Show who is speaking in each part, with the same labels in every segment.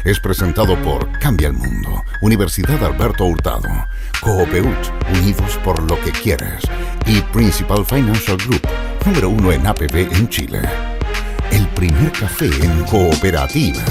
Speaker 1: es presentado por Cambia el Mundo, Universidad Alberto Hurtado, Coopeuch, unidos por lo que quieres, y Principal Financial Group, número 1 en APB en Chile. El primer café en cooperativa.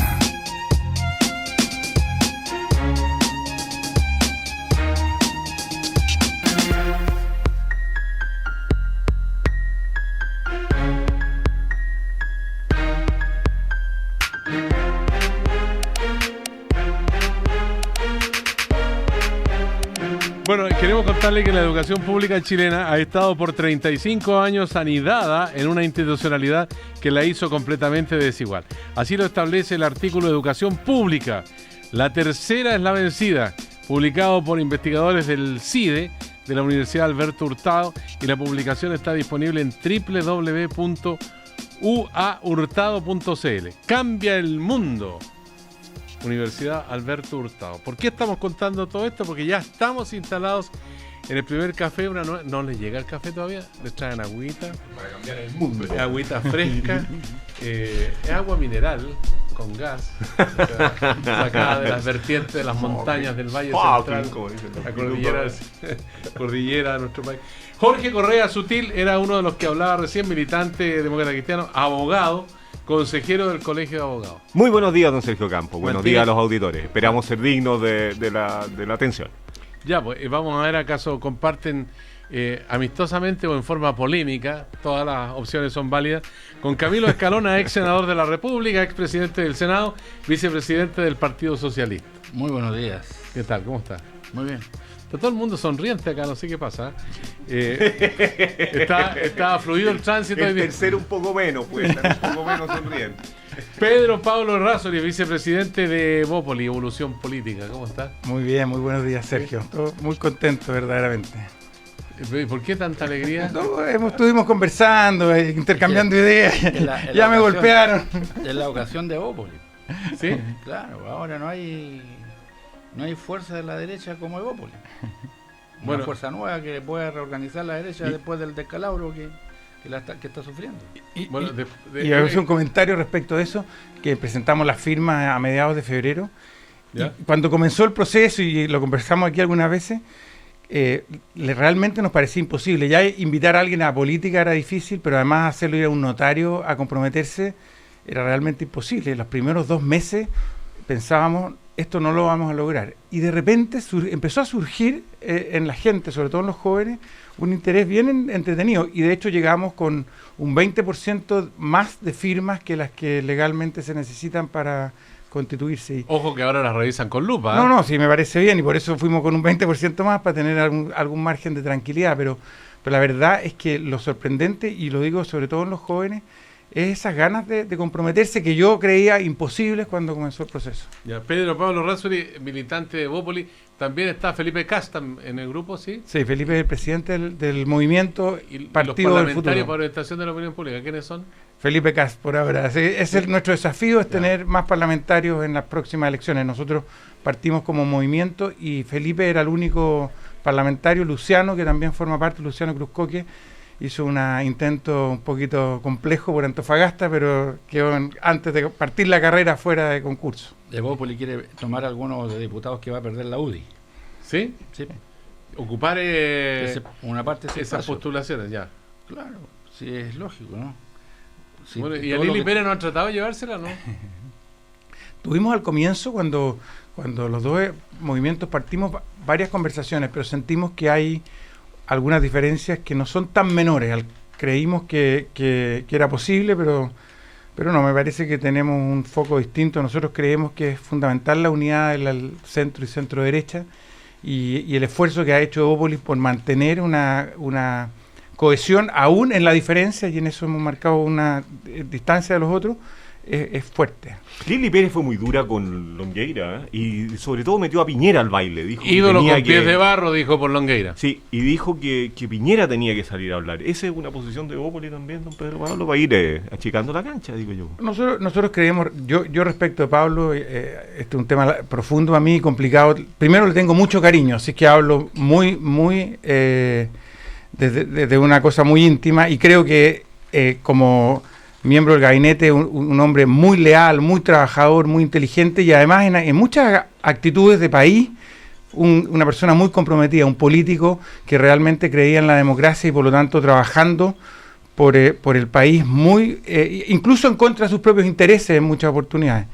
Speaker 2: Bueno, queremos contarle que la educación pública chilena ha estado por 35 años anidada en una institucionalidad que la hizo completamente desigual. Así lo establece el artículo Educación Pública. La tercera es la vencida, publicado por investigadores del CIDE, de la Universidad Alberto Hurtado, y la publicación está disponible en www.uahurtado.cl. Cambia el mundo. Universidad Alberto Hurtado. ¿Por qué estamos contando todo esto? Porque ya estamos instalados en el primer café. No les llega el café todavía, les traen agüita
Speaker 3: para cambiar el mundo.
Speaker 2: Agüita fresca, es agua mineral con gas, sacada de las vertientes de las montañas del Valle Central, la cordillera de nuestro país. Jorge Correa Sutil era uno de los que hablaba recién, militante demócrata cristiano, abogado, consejero del Colegio de Abogados.
Speaker 3: Muy buenos días, don Sergio Campos. Buenos días a los auditores. Esperamos ser dignos de la atención.
Speaker 2: Ya, pues vamos a ver acaso comparten amistosamente o en forma polémica, todas las opciones son válidas, con Camilo Escalona, ex senador de la República, ex presidente del Senado, vicepresidente del Partido Socialista.
Speaker 4: Muy buenos días.
Speaker 2: ¿Qué tal? ¿Cómo está?
Speaker 4: Muy bien.
Speaker 2: Está todo el mundo sonriente acá, no sé qué pasa. Está fluido el tránsito.
Speaker 3: El tercero un poco menos, pues, un poco menos sonriente.
Speaker 2: Pedro Pablo Errázuriz, vicepresidente de Evópoli, Evolución Política. ¿Cómo está?
Speaker 5: Muy bien, muy buenos días, Sergio. Todo muy contento, verdaderamente.
Speaker 2: ¿Por qué tanta alegría?
Speaker 5: Estuvimos conversando, intercambiando ideas. Ya me golpearon.
Speaker 4: Es la ocasión de Evópoli.
Speaker 2: ¿Sí?
Speaker 4: Claro, ahora no hay fuerza de la derecha como Evópoli. Una fuerza nueva que pueda reorganizar la derecha después del descalabro que está sufriendo.
Speaker 5: Y hacer un comentario respecto a eso, que presentamos las firmas a mediados de febrero. Cuando comenzó el proceso, y lo conversamos aquí algunas veces, realmente nos parecía imposible. Ya invitar a alguien a política era difícil, pero además hacerlo ir a un notario a comprometerse era realmente imposible. Los primeros 2 meses pensábamos, esto no lo vamos a lograr. Y de repente empezó a surgir en la gente, sobre todo en los jóvenes, un interés bien entretenido. Y de hecho llegamos con un 20% más de firmas que las que legalmente se necesitan para constituirse.
Speaker 2: Ojo que ahora las revisan con lupa.
Speaker 5: No, sí, me parece bien. Y por eso fuimos con un 20% más para tener algún margen de tranquilidad. Pero la verdad es que lo sorprendente, y lo digo sobre todo en los jóvenes, es esas ganas de comprometerse que yo creía imposibles cuando comenzó el proceso.
Speaker 2: Ya, Pedro Pablo Errázuriz, militante de Evópoli. También está Felipe Casta en el grupo, ¿sí?
Speaker 5: Sí, Felipe es el presidente del movimiento
Speaker 2: y
Speaker 5: Partido
Speaker 2: los
Speaker 5: del Futuro.
Speaker 2: parlamentarios para orientación de la opinión pública, ¿quiénes son?
Speaker 5: Felipe Cast, por ahora. Sí, nuestro desafío es tener más parlamentarios en las próximas elecciones. Nosotros partimos como movimiento y Felipe era el único parlamentario. Luciano, que también forma parte, Luciano Cruzcoque, hizo un intento un poquito complejo por Antofagasta, pero quedó antes de partir la carrera fuera de concurso.
Speaker 4: Evópoli quiere tomar algunos de diputados que va a perder la UDI.
Speaker 2: ¿Sí?
Speaker 4: Sí.
Speaker 2: Ocupar
Speaker 4: una parte de
Speaker 2: esas postulaciones, ya.
Speaker 4: Claro, sí, es lógico, ¿no? Sí,
Speaker 2: bueno, ¿y a Lili Pérez no han tratado de llevársela, no?
Speaker 5: Tuvimos al comienzo, cuando los dos movimientos partimos, varias conversaciones, pero sentimos que hay algunas diferencias que no son tan menores. Creímos que era posible, pero no, me parece que tenemos un foco distinto. Nosotros creemos que es fundamental la unidad del centro y centro-derecha y el esfuerzo que ha hecho Evópoli por mantener una cohesión aún en la diferencia, y en eso hemos marcado una distancia de los otros, es fuerte.
Speaker 3: Lili Pérez fue muy dura con Longueira, y sobre todo metió a Piñera al baile. Dijo
Speaker 2: ídolo con pies de barro, dijo por Longueira.
Speaker 3: Sí, y dijo que Piñera tenía que salir a hablar. Esa es una posición de Evópoli también, don Pedro Pablo, para ir achicando la cancha, digo yo.
Speaker 5: Nosotros creemos, yo respecto a Pablo, este es un tema profundo a mí, complicado. Primero le tengo mucho cariño, así que hablo muy desde una cosa muy íntima, y creo que como miembro del gabinete, un hombre muy leal, muy trabajador, muy inteligente y además en muchas actitudes de país, una persona muy comprometida, un político que realmente creía en la democracia y por lo tanto trabajando por el país incluso en contra de sus propios intereses en muchas oportunidades.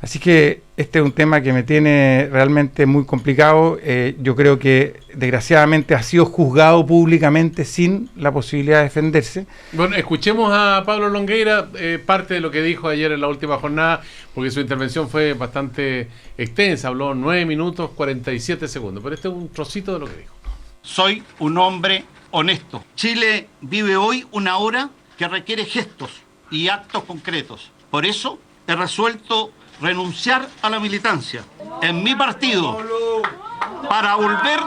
Speaker 5: Así que este es un tema que me tiene realmente muy complicado. Yo creo que desgraciadamente ha sido juzgado públicamente sin la posibilidad de defenderse.
Speaker 2: Bueno, escuchemos a Pablo Longueira, parte de lo que dijo ayer en la última jornada, porque su intervención fue bastante extensa, habló 9 minutos 47 segundos, pero este es un trocito de lo que dijo.
Speaker 6: Soy un hombre honesto. Chile vive hoy una hora que requiere gestos y actos concretos. Por eso he resuelto renunciar a la militancia en mi partido para volver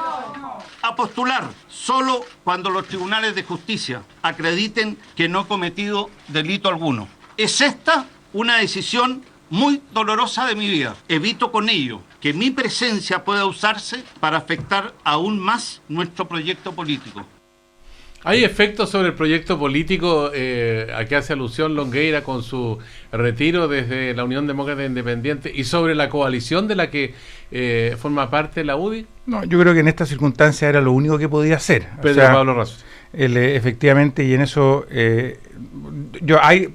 Speaker 6: a postular solo cuando los tribunales de justicia acrediten que no he cometido delito alguno. Es esta una decisión muy dolorosa de mi vida. Evito con ello que mi presencia pueda usarse para afectar aún más nuestro proyecto político.
Speaker 2: ¿Hay efectos sobre el proyecto político a que hace alusión Longueira con su retiro desde la Unión Demócrata Independiente y sobre la coalición de la que forma parte la UDI?
Speaker 5: No, yo creo que en esta circunstancia era lo único que podía hacer.
Speaker 2: Pedro Pablo Razo.
Speaker 5: Efectivamente, y en eso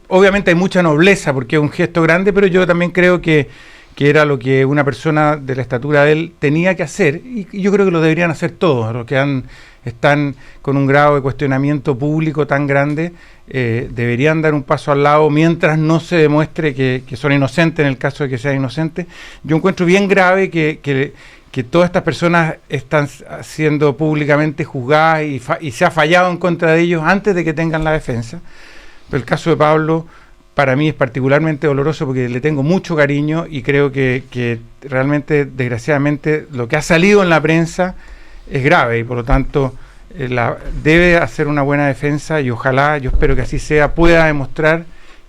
Speaker 5: obviamente hay mucha nobleza porque es un gesto grande, pero yo también creo que era lo que una persona de la estatura de él tenía que hacer, y yo creo que lo deberían hacer todos, los que están con un grado de cuestionamiento público tan grande, deberían dar un paso al lado mientras no se demuestre que son inocentes en el caso de que sean inocentes. Yo encuentro bien grave que todas estas personas están siendo públicamente juzgadas y se ha fallado en contra de ellos antes de que tengan la defensa. Pero el caso de Pablo para mí es particularmente doloroso porque le tengo mucho cariño y creo que realmente, desgraciadamente, lo que ha salido en la prensa es grave y por lo tanto debe hacer una buena defensa y ojalá, yo espero que así sea, pueda demostrar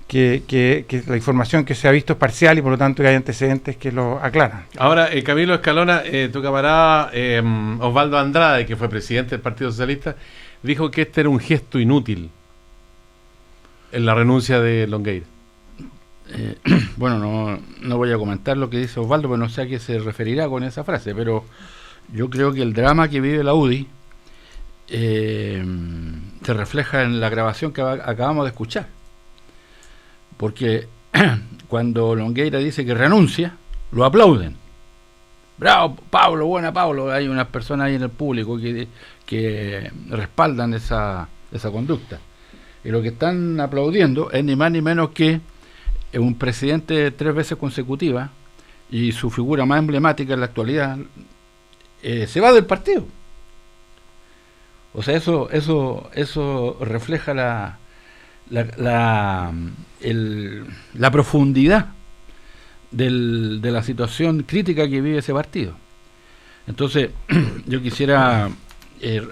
Speaker 5: que la información que se ha visto es parcial y por lo tanto que hay antecedentes que lo aclaran.
Speaker 2: Ahora, Camilo Escalona, tu camarada Osvaldo Andrade, que fue presidente del Partido Socialista, dijo que este era un gesto inútil en la renuncia de Longueira.
Speaker 4: Bueno, no voy a comentar lo que dice Osvaldo, porque no sé a qué se referirá con esa frase, pero yo creo que el drama que vive la UDI se refleja en la grabación que acabamos de escuchar. Porque cuando Longueira dice que renuncia, lo aplauden. Bravo, Pablo, buena Pablo. Hay unas personas ahí en el público que respaldan esa conducta. Y lo que están aplaudiendo es ni más ni menos que un presidente 3 veces consecutivas y su figura más emblemática en la actualidad se va del partido. O sea, eso refleja la profundidad de la situación crítica que vive ese partido. Entonces, yo quisiera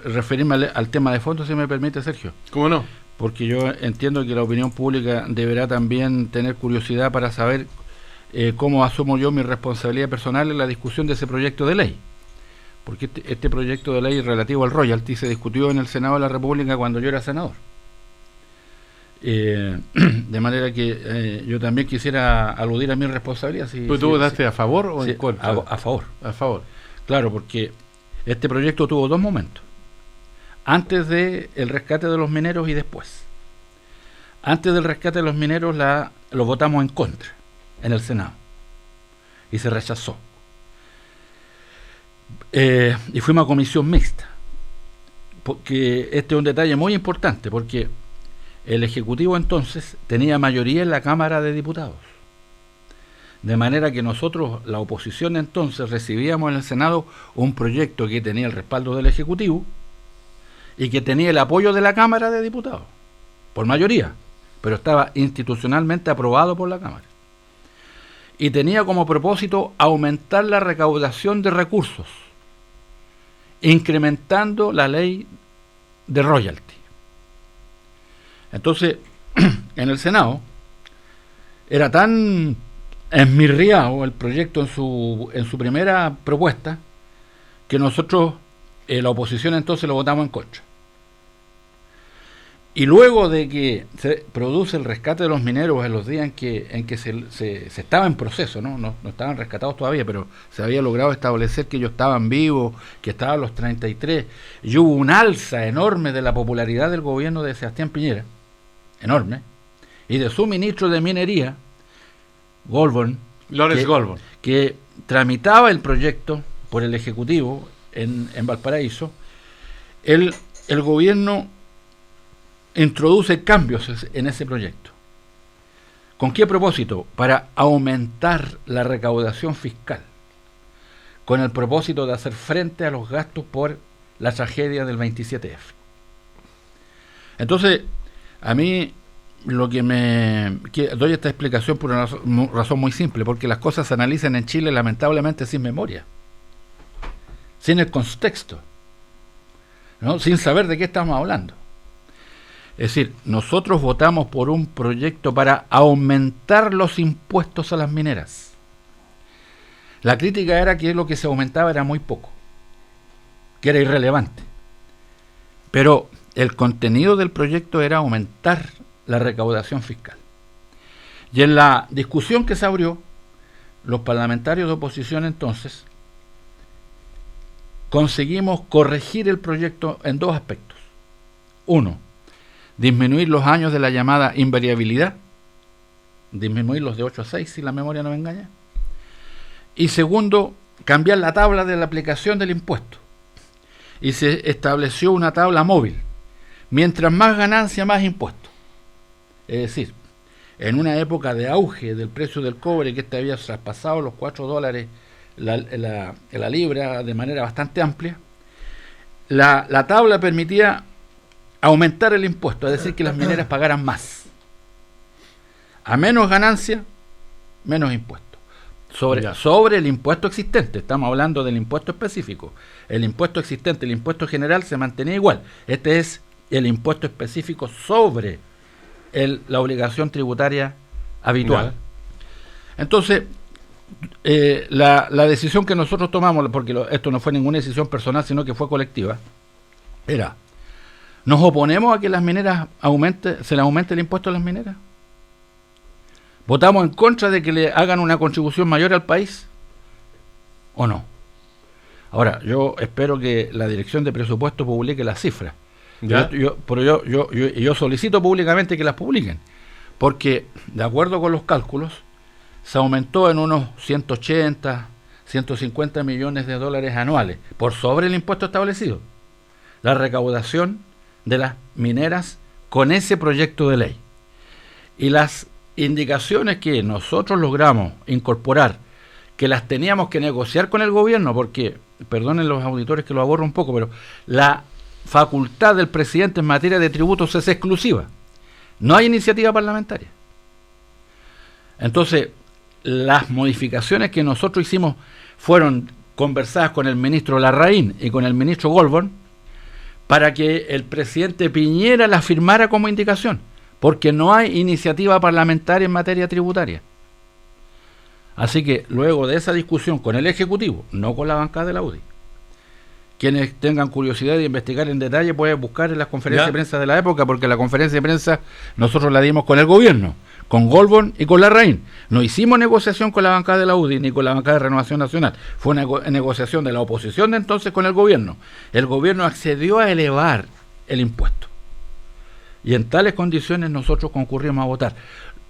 Speaker 4: referirme al tema de fondo, si me permite, Sergio.
Speaker 2: ¿Cómo no?
Speaker 4: Porque yo entiendo que la opinión pública deberá también tener curiosidad para saber cómo asumo yo mi responsabilidad personal en la discusión de ese proyecto de ley. Porque este proyecto de ley relativo al royalty se discutió en el Senado de la República cuando yo era senador. De manera que yo también quisiera aludir a mi responsabilidad.
Speaker 2: ¿Tú votaste a favor o en contra?
Speaker 4: A favor.
Speaker 2: A favor.
Speaker 4: Claro, porque este proyecto tuvo 2 momentos. Antes del rescate de los mineros y después. Antes del rescate de los mineros lo votamos en contra en el Senado y se rechazó. Y fuimos a comisión mixta, porque este es un detalle muy importante, porque el Ejecutivo entonces tenía mayoría en la Cámara de Diputados, de manera que nosotros, la oposición entonces, recibíamos en el Senado un proyecto que tenía el respaldo del Ejecutivo y que tenía el apoyo de la Cámara de Diputados, por mayoría, pero estaba institucionalmente aprobado por la Cámara. Y tenía como propósito aumentar la recaudación de recursos, incrementando la ley de royalty. Entonces, en el Senado, era tan esmirriado el proyecto en su primera propuesta, que nosotros, la oposición entonces, lo votamos en contra. Y luego de que se produce el rescate de los mineros en los días en que se estaba en proceso, no estaban rescatados todavía, pero se había logrado establecer que ellos estaban vivos, que estaban los 33, y hubo un alza enorme de la popularidad del gobierno de Sebastián Piñera, enorme, y de su ministro de Minería,
Speaker 2: Lawrence Goldborn,
Speaker 4: que tramitaba el proyecto por el Ejecutivo en Valparaíso. El gobierno introduce cambios en ese proyecto. ¿Con qué propósito? Para aumentar la recaudación fiscal, con el propósito de hacer frente a los gastos por la tragedia del 27F. Entonces, a mí doy esta explicación por una razón muy simple, porque las cosas se analizan en Chile lamentablemente sin memoria, sin el contexto, ¿no? Sin saber de qué estamos hablando. Es decir, nosotros votamos por un proyecto para aumentar los impuestos a las mineras. La crítica era que lo que se aumentaba era muy poco, que era irrelevante. Pero el contenido del proyecto era aumentar la recaudación fiscal. Y en la discusión que se abrió, los parlamentarios de oposición entonces conseguimos corregir el proyecto en dos aspectos. Uno, disminuir los años de la llamada invariabilidad, disminuirlos de 8 a 6 si la memoria no me engaña. Y segundo, cambiar la tabla de la aplicación del impuesto. Y se estableció una tabla móvil. Mientras más ganancia, más impuesto. Es decir, en una época de auge del precio del cobre, que este había traspasado los $4 la libra de manera bastante amplia, la tabla permitía aumentar el impuesto, es decir, que las mineras pagaran más. A menos ganancia, menos impuesto. Sobre el impuesto existente, estamos hablando del impuesto específico. El impuesto existente, el impuesto general se mantenía igual. Este es el impuesto específico sobre la obligación tributaria habitual. Entonces, la decisión que nosotros tomamos, porque esto no fue ninguna decisión personal, sino que fue colectiva, era: ¿nos oponemos a que las mineras se les aumente el impuesto a las mineras? ¿Votamos en contra de que le hagan una contribución mayor al país? ¿O no? Ahora, yo espero que la Dirección de Presupuesto publique las cifras. Yo solicito públicamente que las publiquen, porque de acuerdo con los cálculos, se aumentó en unos 180, 150 millones de dólares anuales, por sobre el impuesto establecido, la recaudación de las mineras con ese proyecto de ley. Y las indicaciones que nosotros logramos incorporar, que las teníamos que negociar con el gobierno, porque, perdonen los auditores que lo aborro un poco, pero la facultad del presidente en materia de tributos es exclusiva. No hay iniciativa parlamentaria. Entonces, las modificaciones que nosotros hicimos fueron conversadas con el ministro Larraín y con el ministro Goldborn para que el presidente Piñera las firmara como indicación, porque no hay iniciativa parlamentaria en materia tributaria. Así que luego de esa discusión con el Ejecutivo, no con la bancada de la UDI, quienes tengan curiosidad de investigar en detalle pueden buscar en las conferencias de prensa de la época, porque la conferencia de prensa nosotros la dimos con el gobierno, con Goldborn y con Larraín. No hicimos negociación con la bancada de la UDI ni con la bancada de Renovación Nacional. Fue una negociación de la oposición de entonces con el gobierno. El gobierno accedió a elevar el impuesto. Y en tales condiciones nosotros concurrimos a votar.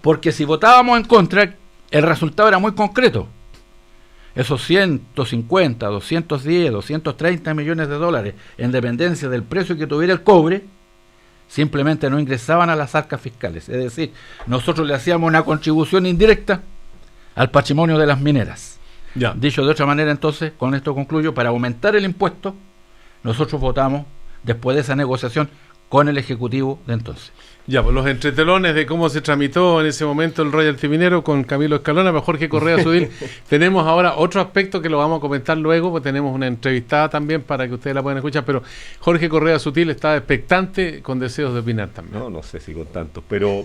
Speaker 4: Porque si votábamos en contra, el resultado era muy concreto. Esos 150, 210, 230 millones de dólares, en dependencia del precio que tuviera el cobre, simplemente no ingresaban a las arcas fiscales. Es decir, nosotros le hacíamos una contribución indirecta al patrimonio de las mineras. Dicho de otra manera, entonces, con esto concluyo, para aumentar el impuesto, nosotros votamos, después de esa negociación, con el Ejecutivo de entonces.
Speaker 2: Pues los entretelones de cómo se tramitó en ese momento el royalty minero con Camilo Escalona, Jorge Correa Sudil. Tenemos ahora otro aspecto que lo vamos a comentar luego, pues tenemos una entrevistada también para que ustedes la puedan escuchar, pero Jorge Correa Sudil está expectante con deseos de opinar también.
Speaker 3: No sé si con tantos, pero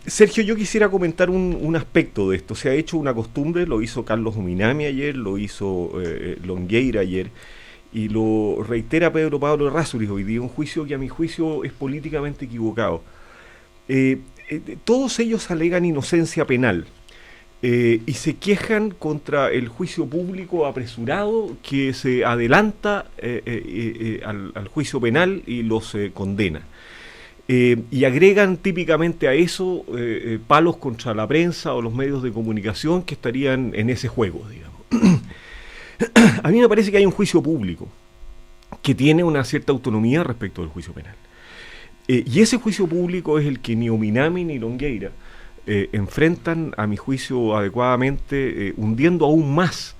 Speaker 3: Sergio, yo quisiera comentar un aspecto de esto. Se ha hecho una costumbre, lo hizo Carlos Ominami ayer, lo hizo Longueira ayer, y lo reitera Pedro Pablo Errázuriz hoy día, un juicio que a mi juicio es políticamente equivocado. Todos ellos alegan inocencia penal y se quejan contra el juicio público apresurado que se adelanta al juicio penal y los condena. Y agregan típicamente a eso palos contra la prensa o los medios de comunicación que estarían en ese juego, digamos. A mí me parece que hay un juicio público que tiene una cierta autonomía respecto del juicio penal. Y ese juicio público es el que ni Ominami ni Longueira enfrentan, a mi juicio, adecuadamente, hundiendo aún más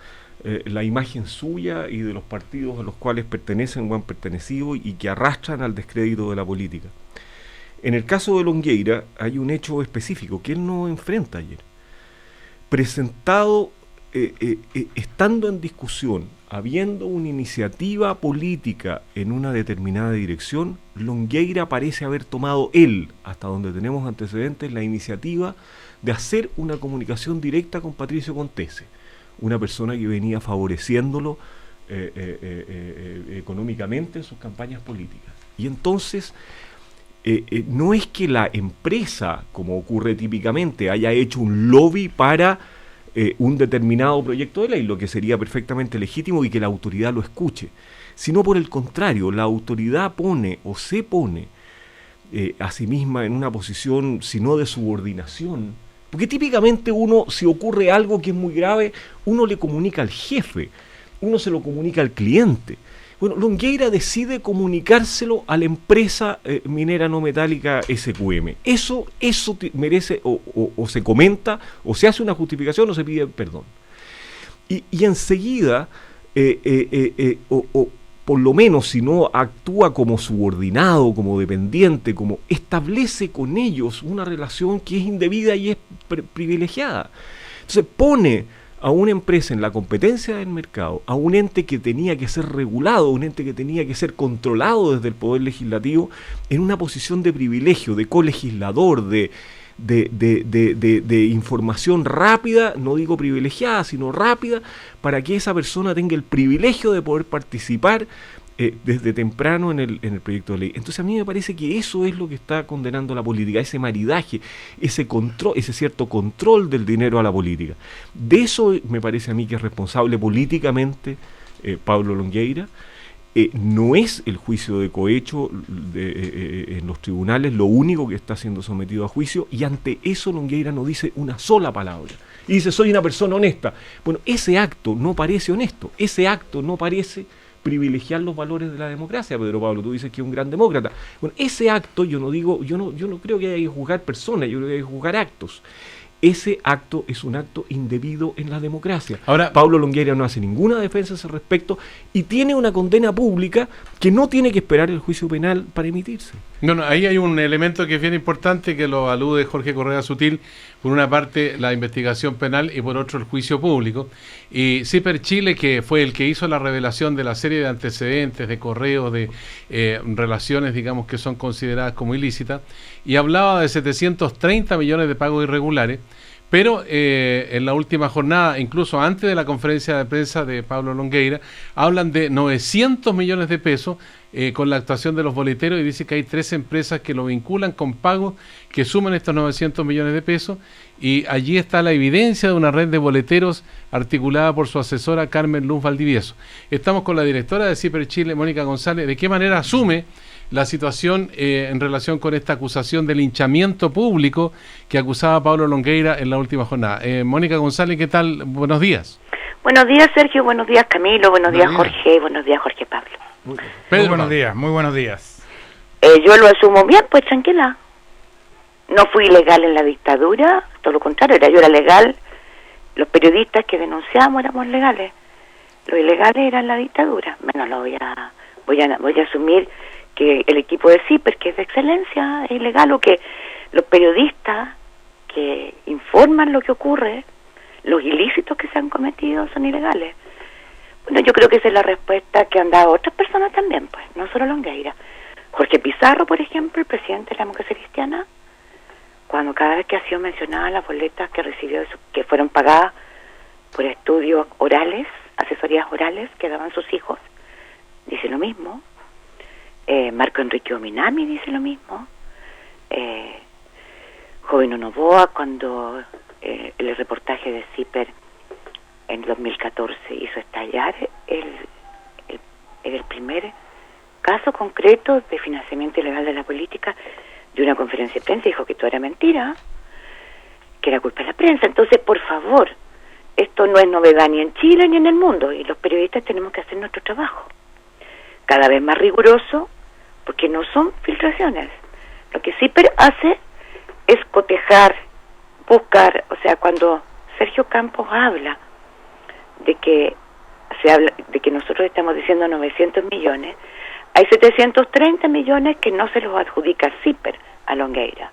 Speaker 3: la imagen suya y de los partidos a los cuales pertenecen o han pertenecido y que arrastran al descrédito de la política. En el caso de Longueira hay un hecho específico que él no enfrenta ayer. Presentado, estando en discusión, habiendo una iniciativa política en una determinada dirección, Longueira parece haber tomado él, hasta donde tenemos antecedentes, la iniciativa de hacer una comunicación directa con Patricio Contese, una persona que venía favoreciéndolo económicamente en sus campañas políticas. Y entonces, no es que la empresa, como ocurre típicamente, haya hecho un lobby para un determinado proyecto de ley, lo que sería perfectamente legítimo y que la autoridad lo escuche, sino por el contrario, la autoridad pone o se pone a sí misma en una posición, si no de subordinación, porque típicamente uno, si ocurre algo que es muy grave, uno le comunica al jefe, uno se lo comunica al cliente. Bueno, Longueira decide comunicárselo a la empresa minera no metálica SQM. Eso merece o se comenta, o se hace una justificación, o se pide perdón. Y enseguida, por lo menos si no actúa como subordinado, como dependiente, como establece con ellos una relación que es indebida y es privilegiada. Entonces pone a una empresa en la competencia del mercado, a un ente que tenía que ser regulado, un ente que tenía que ser controlado desde el Poder Legislativo, en una posición de privilegio, de colegislador, de información rápida, no digo privilegiada, sino rápida, para que esa persona tenga el privilegio de poder participar desde temprano en el proyecto de ley. Entonces a mí me parece que eso es lo que está condenando la política, ese maridaje, ese control, ese cierto control del dinero a la política. De eso me parece a mí que es responsable políticamente Pablo Longueira. No es el juicio de cohecho en los tribunales lo único que está siendo sometido a juicio, y ante eso Longueira no dice una sola palabra. Y dice, soy una persona honesta. Bueno, ese acto no parece honesto, ese acto no parece privilegiar los valores de la democracia. Pedro Pablo, tú dices que es un gran demócrata. Bueno, ese acto, yo no creo que haya que juzgar personas, yo creo que hay que juzgar actos. Ese acto es un acto indebido en la democracia. Ahora, Pablo Longueira no hace ninguna defensa a ese respecto y tiene una condena pública que no tiene que esperar el juicio penal para emitirse.
Speaker 2: No, ahí hay un elemento que es bien importante, que lo alude Jorge Correa Sutil. Por una parte, la investigación penal y por otro, el juicio público. Y CIPER Chile, que fue el que hizo la revelación de la serie de antecedentes, de correos, de relaciones, digamos, que son consideradas como ilícitas, y hablaba de 730 millones de pagos irregulares, pero en la última jornada, incluso antes de la conferencia de prensa de Pablo Longueira, hablan de 900 millones de pesos con la actuación de los boleteros, y dice que hay 3 empresas que lo vinculan con pagos que suman estos 900 millones de pesos, y allí está la evidencia de una red de boleteros articulada por su asesora Carmen Luz Valdivieso. Estamos con la directora de CIPER Chile, Mónica González. ¿De qué manera asume la situación en relación con esta acusación de linchamiento público que acusaba a Pablo Longueira en la última jornada? Mónica González, ¿qué tal? Buenos días.
Speaker 7: Buenos días, Sergio. Buenos días, Camilo. Buenos días, Jorge. Buenos días, Jorge Pablo.
Speaker 5: Muy buenos días, muy buenos días.
Speaker 7: Yo lo asumo bien, pues tranquila. No fui ilegal en la dictadura, todo lo contrario, yo era legal. Los periodistas que denunciamos éramos legales. Los ilegales eran la dictadura. Bueno, voy a asumir que el equipo de CIPER, que es de excelencia, es ilegal, o que los periodistas que informan lo que ocurre, los ilícitos que se han cometido, son ilegales. Bueno, yo creo que esa es la respuesta que han dado otras personas también, pues, no solo Longueira. Jorge Pizarro, por ejemplo, el presidente de la Democracia Cristiana, cuando cada vez que ha sido mencionada las boletas que recibió, que fueron pagadas por estudios orales, asesorías orales que daban sus hijos dice lo mismo. Marco Enrique Ominami dice lo mismo. Jovino Novoa, cuando el reportaje de CIPER en 2014 hizo estallar el primer caso concreto de financiamiento ilegal de la política, de una conferencia de prensa, dijo que todo era mentira, que era culpa de la prensa. Entonces, por favor, esto no es novedad ni en Chile ni en el mundo, y los periodistas tenemos que hacer nuestro trabajo cada vez más riguroso, porque no son filtraciones. Lo que CIPER hace es cotejar, buscar, o sea, cuando Sergio Campos habla de que nosotros estamos diciendo 900 millones, hay 730 millones que no se los adjudica CIPER a Longueira,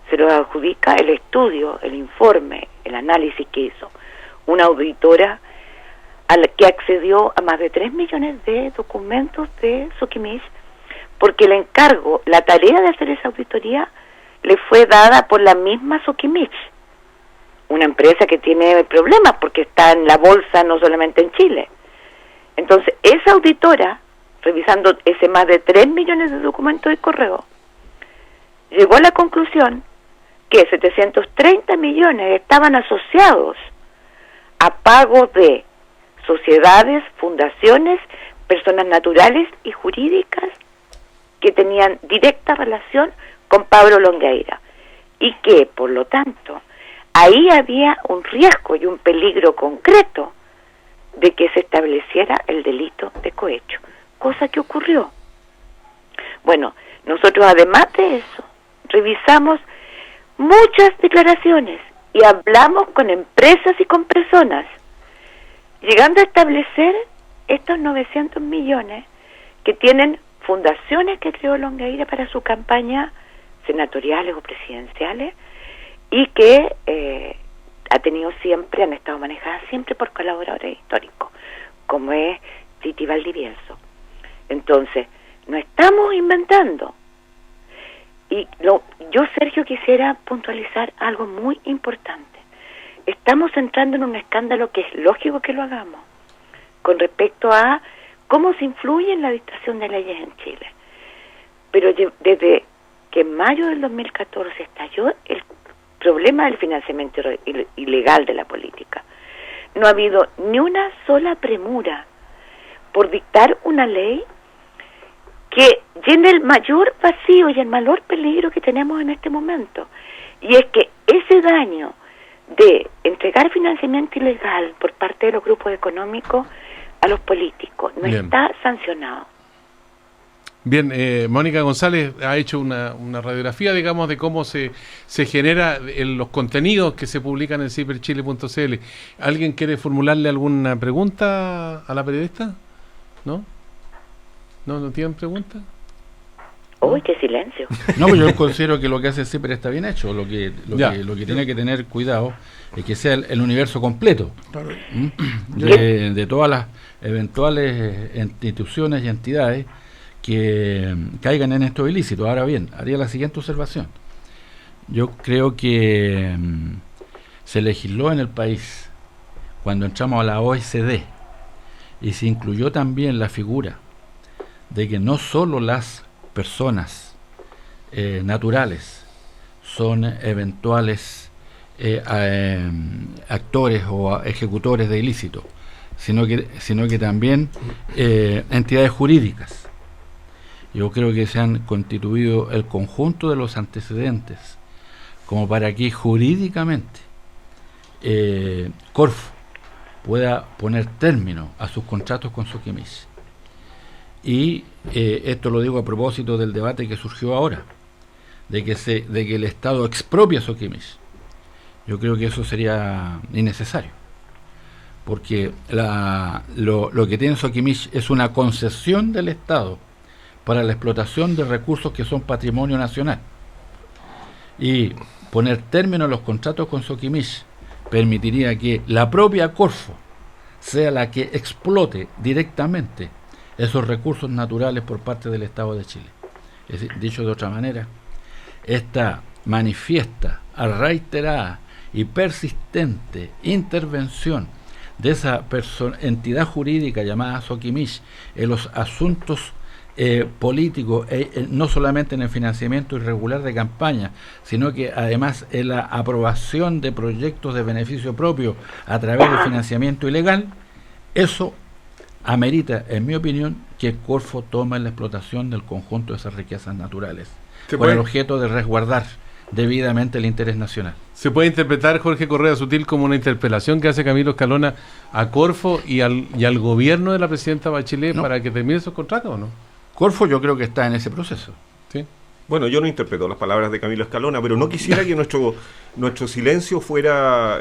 Speaker 7: se los adjudica el estudio, el informe, el análisis que hizo una auditora a la que accedió a más de 3 millones de documentos de Sokimich, porque el encargo, la tarea de hacer esa auditoría le fue dada por la misma Sokimich, una empresa que tiene problemas porque está en la bolsa no solamente en Chile. Entonces, esa auditora, revisando ese más de 3 millones de documentos de correo, llegó a la conclusión que 730 millones estaban asociados a pagos de sociedades, fundaciones, personas naturales y jurídicas que tenían directa relación con Pablo Longueira, y que, por lo tanto, ahí había un riesgo y un peligro concreto de que se estableciera el delito de cohecho, cosa que ocurrió. Bueno, nosotros además de eso, revisamos muchas declaraciones y hablamos con empresas y con personas, llegando a establecer estos 900 millones que tienen fundaciones que creó Longueira para su campaña senatoriales o presidenciales, y que han estado manejadas siempre por colaboradores históricos, como es Titi Valdivieso. Entonces, no estamos inventando. Y yo, Sergio, quisiera puntualizar algo muy importante. Estamos entrando en un escándalo que es lógico que lo hagamos, con respecto a cómo se influye en la dictación de leyes en Chile. Pero desde que en mayo del 2014 estalló el problema del financiamiento ilegal de la política, no ha habido ni una sola premura por dictar una ley que llene el mayor vacío y el mayor peligro que tenemos en este momento. Y es que ese daño de entregar financiamiento ilegal por parte de los grupos económicos a los políticos no está sancionado.
Speaker 2: Bien, Mónica González ha hecho una radiografía, digamos, de cómo se genera los contenidos que se publican en ciperchile.cl. ¿Alguien quiere formularle alguna pregunta a la periodista? ¿No? ¿No tienen preguntas?
Speaker 7: ¡Uy, qué silencio!
Speaker 4: No, pues yo considero que lo que hace CIPER está bien hecho. Lo que tiene que tener cuidado es que sea el universo completo de todas las eventuales instituciones y entidades que caigan en estos ilícitos. Ahora bien, haría la siguiente observación. Yo creo que se legisló en el país cuando entramos a la OECD y se incluyó también la figura de que no solo las personas naturales son eventuales actores o ejecutores de ilícitos, sino que también entidades jurídicas. Yo creo que se han constituido el conjunto de los antecedentes como para que jurídicamente Corfo pueda poner término a sus contratos con Sokimich. Y esto lo digo a propósito del debate que surgió ahora, de que el Estado expropia a Sokimich. Yo creo que eso sería innecesario, porque lo que tiene Sokimich es una concesión del Estado para la explotación de recursos que son patrimonio nacional. Y poner término a los contratos con Sokimich permitiría que la propia Corfo sea la que explote directamente esos recursos naturales por parte del Estado de Chile. Es decir, dicho de otra manera, esta manifiesta, reiterada y persistente intervención de esa entidad jurídica llamada Sokimich en los asuntos políticos, no solamente en el financiamiento irregular de campaña, sino que además en la aprobación de proyectos de beneficio propio a través del financiamiento ilegal, eso amerita, en mi opinión, que Corfo tome la explotación del conjunto de esas riquezas naturales, con el objeto de resguardar debidamente el interés nacional.
Speaker 2: ¿Se puede interpretar, Jorge Correa Sutil, como una interpelación que hace Camilo Escalona a Corfo y al gobierno de la presidenta Bachelet para que termine esos contratos o no?
Speaker 4: Corfo yo creo que está en ese proceso.
Speaker 2: ¿Sí?
Speaker 3: Bueno, yo no interpreto las palabras de Camilo Escalona, pero no quisiera que nuestro silencio fuera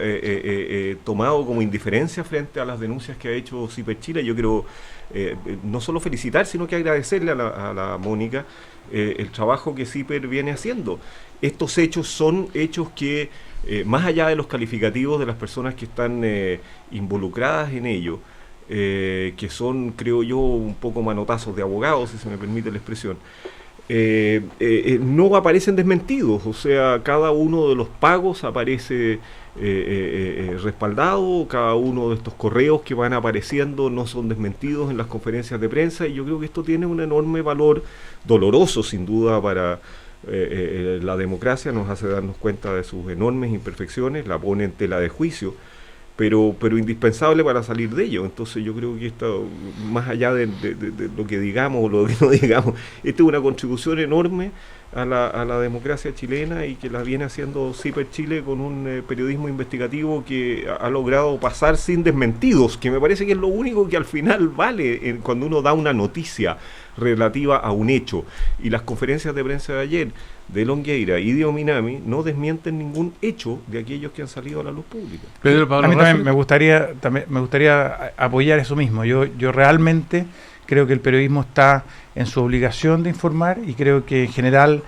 Speaker 3: tomado como indiferencia frente a las denuncias que ha hecho CIPER Chile. Yo quiero no solo felicitar, sino que agradecerle a la Mónica el trabajo que CIPER viene haciendo. Estos hechos son hechos que, más allá de los calificativos de las personas que están involucradas en ello, que son, creo yo, un poco manotazos de abogados, si se me permite la expresión, no aparecen desmentidos, o sea, cada uno de los pagos aparece respaldado, cada uno de estos correos que van apareciendo no son desmentidos en las conferencias de prensa, y yo creo que esto tiene un enorme valor, doloroso sin duda para la democracia, nos hace darnos cuenta de sus enormes imperfecciones, la pone en tela de juicio, pero indispensable para salir de ello. Entonces yo creo que esto, más allá de lo que digamos o lo que no digamos, esta es una contribución enorme a la democracia chilena, y que la viene haciendo CIPER Chile con un periodismo investigativo que ha logrado pasar sin desmentidos, que me parece que es lo único que al final vale cuando uno da una noticia relativa a un hecho. Y las conferencias de prensa de ayer de Longueira y de Ominami no desmienten ningún hecho de aquellos que han salido a la luz pública.
Speaker 2: Pedro Pablo,
Speaker 5: a mí también me gustaría apoyar eso mismo. Yo realmente creo que el periodismo está en su obligación de informar, y creo que en general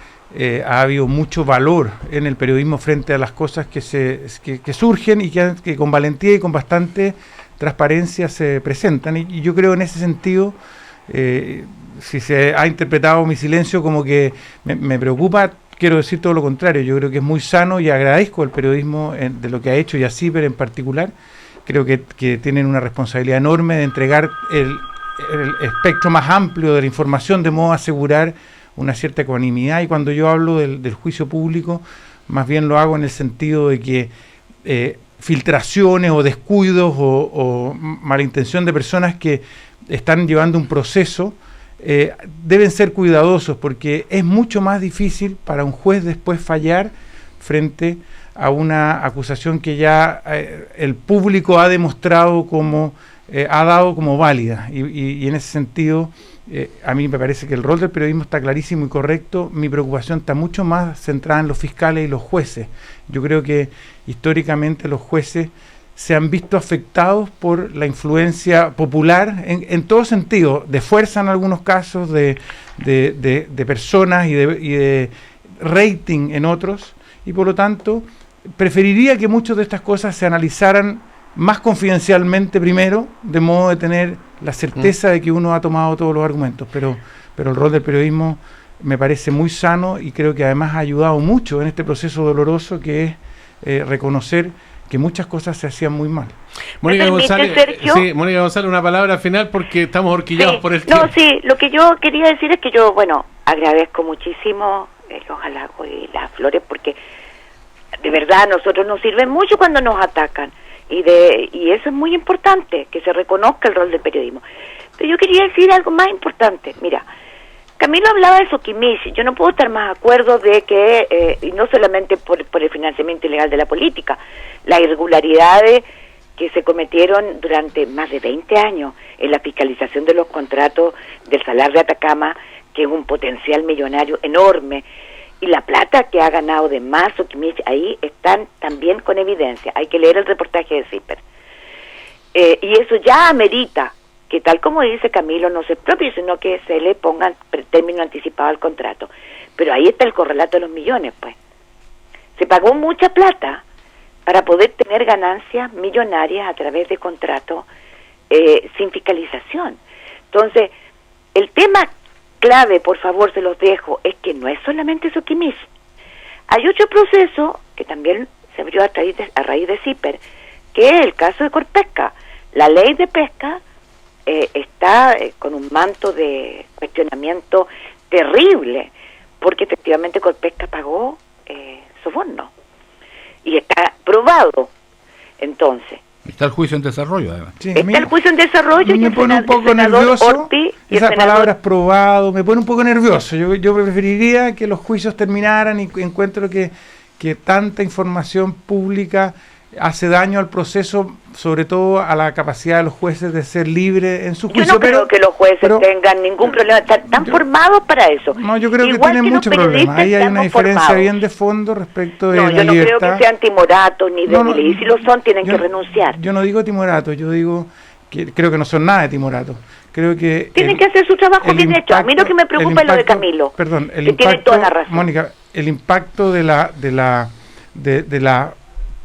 Speaker 5: ha habido mucho valor en el periodismo frente a las cosas que surgen y que con valentía y con bastante transparencia se presentan. Y yo creo en ese sentido, si se ha interpretado mi silencio como que me preocupa, quiero decir todo lo contrario. Yo creo que es muy sano, y agradezco al periodismo de lo que ha hecho, y a CIPER en particular. Creo que tienen una responsabilidad enorme de entregar el espectro más amplio de la información, de modo a asegurar una cierta ecuanimidad. Y cuando yo hablo del juicio público, más bien lo hago en el sentido de que filtraciones o descuidos o malintención de personas que están llevando un proceso deben ser cuidadosos, porque es mucho más difícil para un juez después fallar frente a una acusación que ya el público ha demostrado como ha dado como válida, y en ese sentido a mí me parece que el rol del periodismo está clarísimo y correcto. Mi preocupación está mucho más centrada en los fiscales y los jueces. Yo creo que históricamente los jueces se han visto afectados por la influencia popular en todo sentido, de fuerza en algunos casos, de personas y de rating en otros, y por lo tanto preferiría que muchas de estas cosas se analizaran más confidencialmente primero, de modo de tener la certeza de que uno ha tomado todos los argumentos, pero el rol del periodismo me parece muy sano, y creo que además ha ayudado mucho en este proceso doloroso que es reconocer que muchas cosas se hacían muy mal.
Speaker 2: Mónica González, sí, Mónica González, una palabra final porque estamos horquillados por el tiempo.
Speaker 7: No, sí, lo que yo quería decir es que yo, agradezco muchísimo los halagos y las flores, porque de verdad a nosotros nos sirven mucho cuando nos atacan. Y eso es muy importante, que se reconozca el rol del periodismo. Pero yo quería decir algo más importante. Mira, Camilo hablaba de Sokimich. Yo no puedo estar más de acuerdo de que, y no solamente por el financiamiento ilegal de la política, las irregularidades que se cometieron durante más de 20 años en la fiscalización de los contratos del Salar de Atacama, que es un potencial millonario enorme, y la plata que ha ganado de más Sokimich, ahí están también con evidencia. Hay que leer el reportaje de CIPER. Y eso ya amerita que, tal como dice Camilo, no se expropie, sino que se le pongan término anticipado al contrato. Pero ahí está el correlato de los millones, pues. Se pagó mucha plata para poder tener ganancias millonarias a través de contratos sin fiscalización. Entonces, el tema clave, por favor, se los dejo, es que no es solamente Sokimich. Hay otro proceso que también se abrió a raíz de CIPER, que es el caso de Corpesca. La ley de pesca está con un manto de cuestionamiento terrible, porque efectivamente Colpesca pagó soborno y está probado. Entonces
Speaker 4: está el juicio en desarrollo, además.
Speaker 5: Sí,
Speaker 7: está el juicio en desarrollo, y
Speaker 5: me pone un poco nervioso
Speaker 7: Orpi y
Speaker 5: esa palabra probado, me pone un poco nervioso. Yo preferiría que los juicios terminaran, y encuentro que tanta información pública hace daño al proceso, sobre todo a la capacidad de los jueces de ser libres en su juicio.
Speaker 7: Yo no creo que los jueces tengan ningún problema, están formados para eso.
Speaker 5: No, yo creo
Speaker 7: Igual
Speaker 5: que tienen muchos problemas. Ahí hay una diferencia bien de fondo respecto de la libertad.
Speaker 7: No, yo no creo que sean timoratos ni de y si lo son tienen que renunciar.
Speaker 5: Yo no digo timoratos, yo digo que creo que no son nada de timoratos. Creo que
Speaker 7: tienen que hacer su trabajo bien hecho. A mí lo que me preocupa es lo de Camilo.
Speaker 5: Perdón, el
Speaker 7: que
Speaker 5: impacto,
Speaker 7: tiene toda la razón.
Speaker 5: Mónica, el impacto de la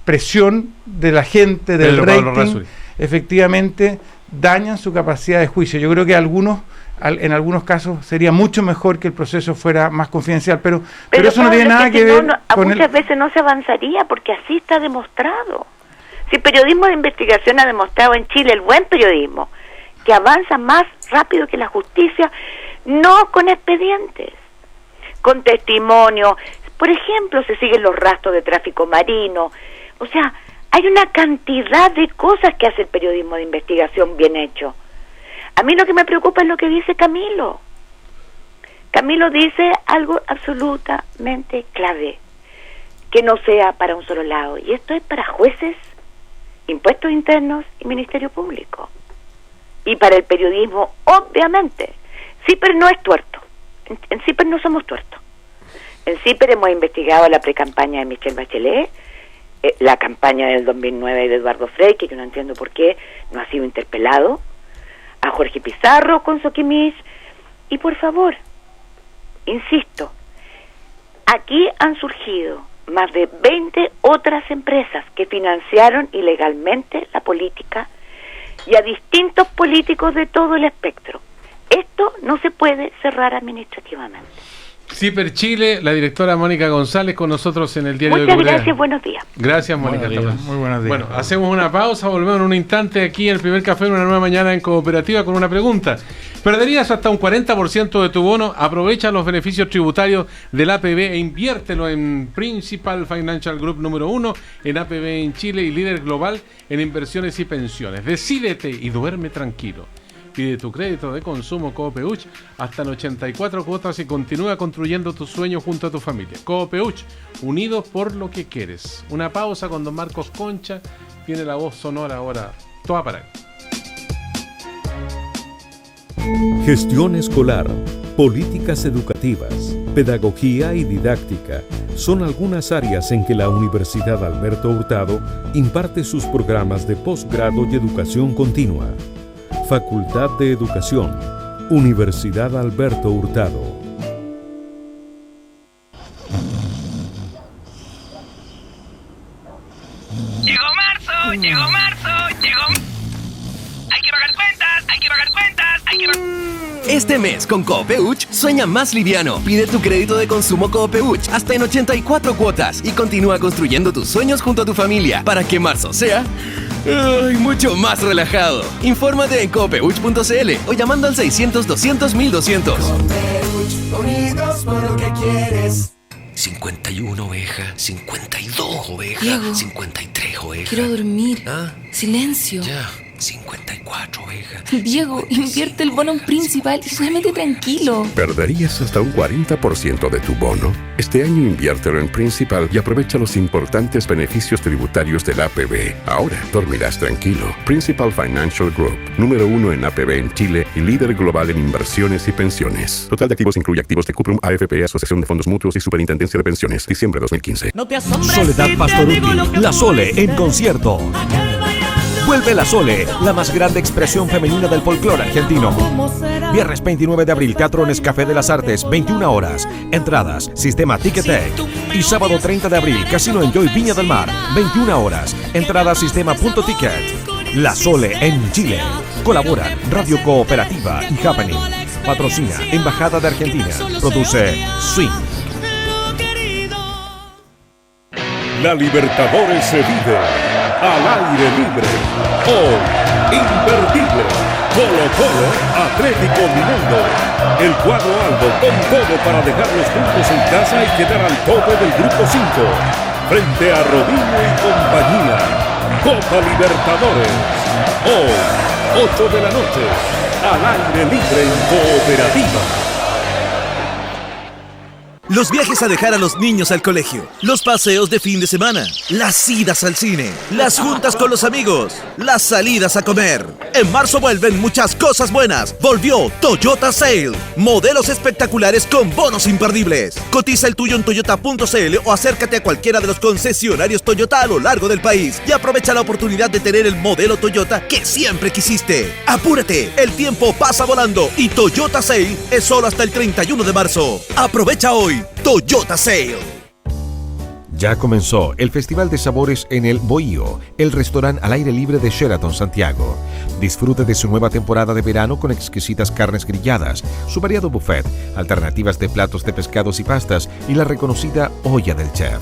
Speaker 5: presión de la gente, del rating, efectivamente dañan su capacidad de juicio. Yo creo que en algunos casos sería mucho mejor que el proceso fuera más confidencial, pero eso no tiene nada que ver con
Speaker 7: muchas veces no se avanzaría, porque así está demostrado. Si el periodismo de investigación ha demostrado en Chile, el buen periodismo, que avanza más rápido que la justicia, no con expedientes, con testimonio. Por ejemplo, se siguen los rastros de tráfico marino. O sea, hay una cantidad de cosas que hace el periodismo de investigación bien hecho. A mí lo que me preocupa es lo que dice Camilo. Camilo dice algo absolutamente clave, que no sea para un solo lado. Y esto es para jueces, impuestos internos y Ministerio Público. Y para el periodismo, obviamente. CIPER no es tuerto. En CIPER no somos tuertos. En CIPER hemos investigado la precampaña de Michelle Bachelet, la campaña del 2009 de Eduardo Frei, que yo no entiendo por qué no ha sido interpelado, a Jorge Pizarro con Soquimich, y por favor, insisto, aquí han surgido más de 20 otras empresas que financiaron ilegalmente la política y a distintos políticos de todo el espectro. Esto no se puede cerrar administrativamente.
Speaker 2: CIPER Chile, la directora Mónica González con nosotros en el Diario de Corea.
Speaker 7: Muchas gracias, buenos días.
Speaker 2: Gracias, Mónica.
Speaker 5: Muy buenos días.
Speaker 2: Bueno, hacemos una pausa, volvemos en un instante aquí en el primer café, una nueva mañana en Cooperativa con una pregunta. ¿Perderías hasta un 40% de tu bono? Aprovecha los beneficios tributarios del APB e inviértelo en Principal Financial Group número 1 en APB en Chile y líder global en inversiones y pensiones. Decídete y duerme tranquilo. Pide tu crédito de consumo Coopeuch hasta en 84 cuotas y continúa construyendo tu sueño junto a tu familia. Coopeuch, unidos por lo que quieres. Una pausa con don Marcos Concha. Tiene la voz sonora ahora toda para él.
Speaker 8: Gestión escolar, políticas educativas, pedagogía y didáctica son algunas áreas en que la Universidad Alberto Hurtado imparte sus programas de posgrado y educación continua. Facultad de Educación, Universidad Alberto Hurtado.
Speaker 9: Llegó marzo, llegó marzo, llegó... Hay que pagar cuentas, hay que pagar cuentas, hay que pagar...
Speaker 10: Este mes con Coopeuch sueña más liviano. Pide tu crédito de consumo Coopeuch hasta en 84 cuotas y continúa construyendo tus sueños junto a tu familia para que marzo sea mucho más relajado. Infórmate en coopeuch.cl o llamando al 600-200-1200.
Speaker 11: Coopeuch, unidos por lo que quieres.
Speaker 10: 51 ovejas, 52 ovejas,
Speaker 12: Diego,
Speaker 10: 53 ovejas.
Speaker 12: Quiero dormir.
Speaker 10: ¿Ah?
Speaker 12: Silencio.
Speaker 10: Ya. 54 ovejas.
Speaker 12: Diego, 55. Invierte el bono en Principal y duérmete tranquilo.
Speaker 13: ¿Perderías hasta un 40% de tu bono? Este año inviértelo en Principal y aprovecha los importantes beneficios tributarios del APB. Ahora dormirás tranquilo. Principal Financial Group, número 1 en APB en Chile y líder global en inversiones y pensiones. Total de activos incluye activos de Cuprum, AFP, Asociación de Fondos Mutuos y Superintendencia de Pensiones. Diciembre 2015.
Speaker 14: No te asombres. Soledad Pastoruti, La Sole en concierto. Vuelve La Sole, la más grande expresión femenina del folclore argentino. Viernes 29 de abril, Teatro Nescafé de las Artes, 21 horas. Entradas, sistema Ticketek. Y sábado 30 de abril, Casino Enjoy Viña del Mar, 21 horas. Entradas, sistema Punto Ticket. La Sole en Chile. Colaboran Radio Cooperativa y Happening. Patrocina Embajada de Argentina. Produce Swing.
Speaker 8: La Libertadores se vive al aire libre. Hoy Imperdible. Colo-Colo, Atlético Mineiro. El cuadro albo con todo para dejar los puntos en casa y quedar al tope del grupo 5. Frente a Robinho y compañía. Copa Libertadores. Hoy, 8 de la noche. Al aire libre en Cooperativa.
Speaker 15: Los viajes a dejar a los niños al colegio, los paseos de fin de semana, las idas al cine, las juntas con los amigos, las salidas a comer. En marzo vuelven muchas cosas buenas. Volvió Toyota Sale. Modelos espectaculares con bonos imperdibles. Cotiza el tuyo en toyota.cl o acércate a cualquiera de los concesionarios Toyota a lo largo del país y aprovecha la oportunidad de tener el modelo Toyota que siempre quisiste. ¡Apúrate! El tiempo pasa volando y Toyota Sale es solo hasta el 31 de marzo. ¡Aprovecha hoy! Toyota Sale.
Speaker 14: Ya comenzó el Festival de Sabores en el Bohío, el restaurante al aire libre de Sheraton Santiago. Disfrute de su nueva temporada de verano con exquisitas carnes grilladas, su variado buffet, alternativas de platos de pescados y pastas y la reconocida olla del chef.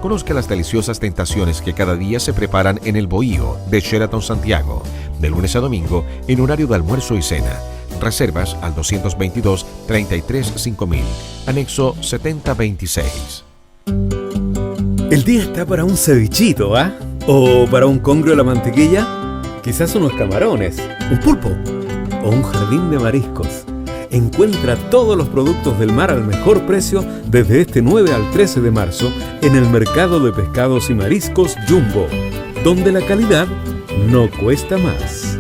Speaker 14: Conozca las deliciosas tentaciones que cada día se preparan en el Bohío de Sheraton Santiago, de lunes a domingo en horario de almuerzo y cena. Reservas al 222-33-5000, anexo 7026.
Speaker 16: El día está para un cevichito, ¿ah? O para un congrio a la mantequilla, quizás unos camarones, un pulpo o un jardín de mariscos. Encuentra todos los productos del mar al mejor precio desde este 9 al 13 de marzo en el Mercado de Pescados y Mariscos Jumbo, donde la calidad no cuesta más.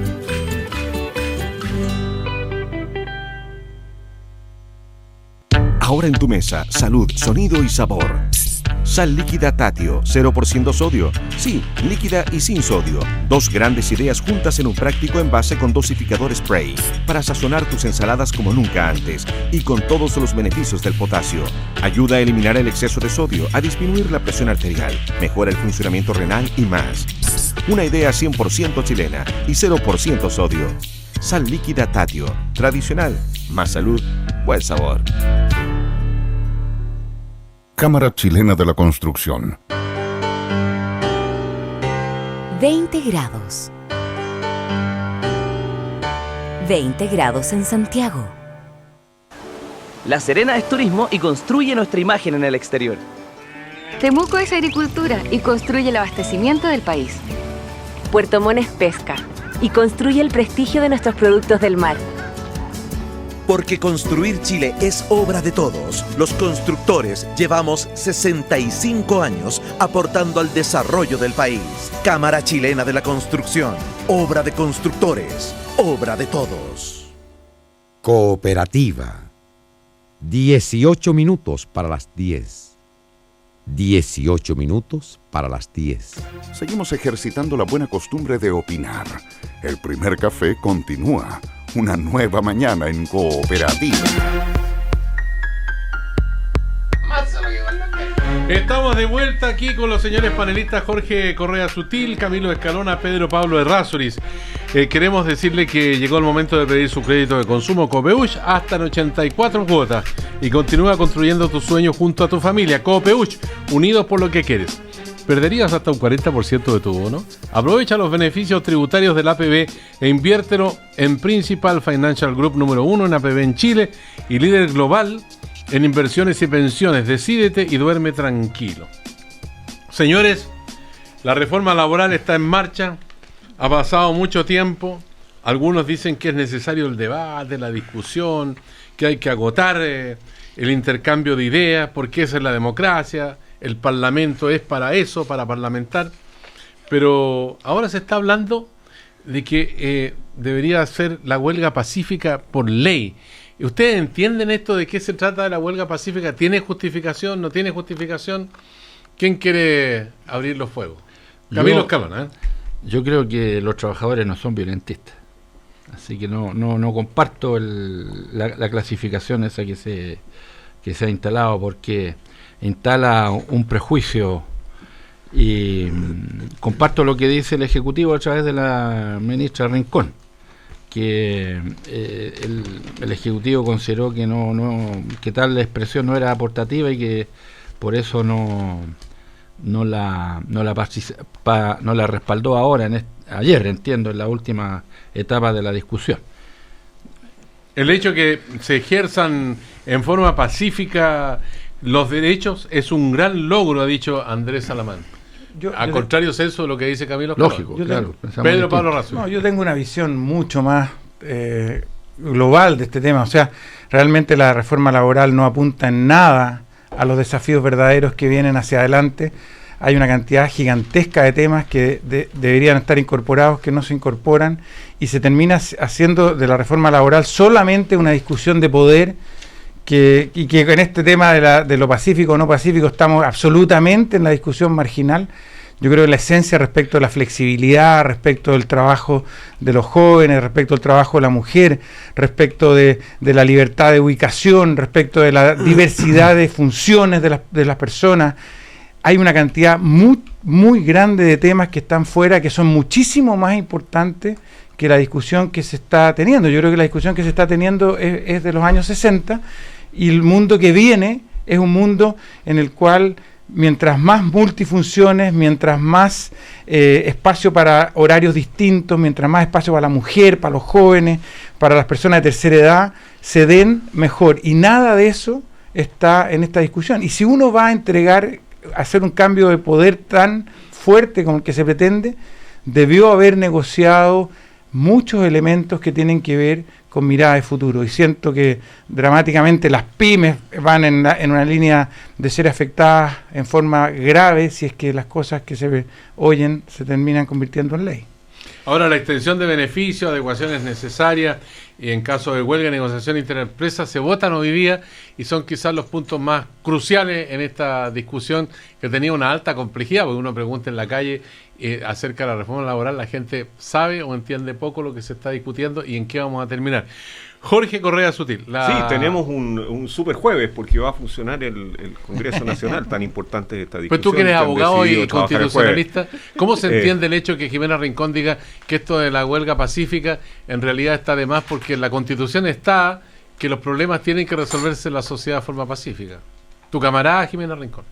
Speaker 14: Ahora en tu mesa, salud, sonido y sabor. Sal líquida Tatio, 0% sodio. Sí, líquida y sin sodio. Dos grandes ideas juntas en un práctico envase con dosificador spray para sazonar tus ensaladas como nunca antes y con todos los beneficios del potasio. Ayuda a eliminar el exceso de sodio, a disminuir la presión arterial, mejora el funcionamiento renal y más. Una idea 100% chilena y 0% sodio. Sal líquida Tatio, tradicional, más salud, buen sabor.
Speaker 1: Cámara Chilena de la Construcción.
Speaker 17: 20 grados. 20 grados en Santiago.
Speaker 18: La Serena es turismo y construye nuestra imagen en el exterior.
Speaker 19: Temuco es agricultura y construye el abastecimiento del país.
Speaker 20: Puerto Montt es pesca y construye el prestigio de nuestros productos del mar.
Speaker 15: Porque construir Chile es obra de todos. Los constructores llevamos 65 años aportando al desarrollo del país. Cámara Chilena de la Construcción. Obra de constructores. Obra de todos.
Speaker 21: Cooperativa. 18 minutos para las 10. 18 minutos para las 10.
Speaker 1: Seguimos ejercitando la buena costumbre de opinar. El primer café continúa. Una nueva mañana en Cooperativa.
Speaker 2: Estamos de vuelta aquí con los señores panelistas Jorge Correa Sutil, Camilo Escalona, Pedro Pablo Errázuriz. Queremos decirle que llegó el momento de pedir su crédito de consumo Copeuch hasta en 84 cuotas y continúa construyendo tus sueños junto a tu familia. Copeuch, unidos por lo que quieres. ¿Perderías hasta un 40% de tu bono? Aprovecha los beneficios tributarios del APB e inviértelo en Principal Financial Group número 1 en APB en Chile y líder global en inversiones y pensiones. Decídete y duerme tranquilo. Señores, la reforma laboral está en marcha. Ha pasado mucho tiempo. Algunos dicen que es necesario el debate, la discusión, que hay que agotar el intercambio de ideas, porque esa es la democracia. El Parlamento es para eso, para parlamentar. Pero ahora se está hablando de que debería ser la huelga pacífica por ley. ¿Ustedes entienden esto de qué se trata de la huelga pacífica? ¿Tiene justificación? ¿No tiene justificación? ¿Quién quiere abrir los fuegos? Camilo Escalona.
Speaker 4: Yo creo que los trabajadores no son violentistas. Así que no comparto la clasificación esa que se ha instalado, porque instala un prejuicio. Y comparto lo que dice el Ejecutivo a través de la ministra Rincón, que el Ejecutivo consideró que tal expresión no era aportativa y que por eso no la respaldó ahora ayer, entiendo, en la última etapa de la discusión.
Speaker 2: El hecho que se ejerzan en forma pacífica los derechos es un gran logro, ha dicho Andrés Salamán. Al contrario censo de lo que dice Camilo Escalona.
Speaker 4: Lógico, claro.
Speaker 2: Pedro Pablo Razo.
Speaker 5: No, yo tengo una visión mucho más global de este tema. O sea, realmente la reforma laboral no apunta en nada a los desafíos verdaderos que vienen hacia adelante. Hay una cantidad gigantesca de temas que deberían estar incorporados, que no se incorporan, y se termina haciendo de la reforma laboral solamente una discusión de poder, y que en este tema de lo pacífico o no pacífico estamos absolutamente en la discusión marginal. Yo creo que la esencia respecto de la flexibilidad, respecto del trabajo de los jóvenes, respecto del trabajo de la mujer, respecto de la libertad de ubicación, respecto de la diversidad de funciones de las personas, hay una cantidad muy, muy grande de temas que están fuera, que son muchísimo más importantes que la discusión que se está teniendo. Yo creo que la discusión que se está teniendo es de los años 60, y el mundo que viene es un mundo en el cual mientras más multifunciones, mientras más espacio para horarios distintos, mientras más espacio para la mujer, para los jóvenes, para las personas de tercera edad, se den mejor. Y nada de eso está en esta discusión. Y si uno va a hacer un cambio de poder tan fuerte como el que se pretende, debió haber negociado muchos elementos que tienen que ver con mirada de futuro, y siento que dramáticamente las pymes van en una línea de ser afectadas en forma grave si es que las cosas que se oyen se terminan convirtiendo en ley.
Speaker 2: Ahora, la extensión de beneficios, adecuaciones necesarias, y en caso de huelga y negociación interempresa, se votan hoy día, y son quizás los puntos más cruciales en esta discusión, que tenía una alta complejidad, porque uno pregunta en la calle acerca de la reforma laboral, la gente sabe o entiende poco lo que se está discutiendo y en qué vamos a terminar. Jorge Correa Sutil.
Speaker 3: Sí, tenemos un super jueves, porque va a funcionar el Congreso Nacional, tan importante de esta discusión.
Speaker 2: Pues tú que eres abogado y constitucionalista, ¿cómo se entiende el hecho que Jimena Rincón diga que esto de la huelga pacífica en realidad está de más, porque en la Constitución está que los problemas tienen que resolverse en la sociedad de forma pacífica? Tu camarada Jimena Rincón.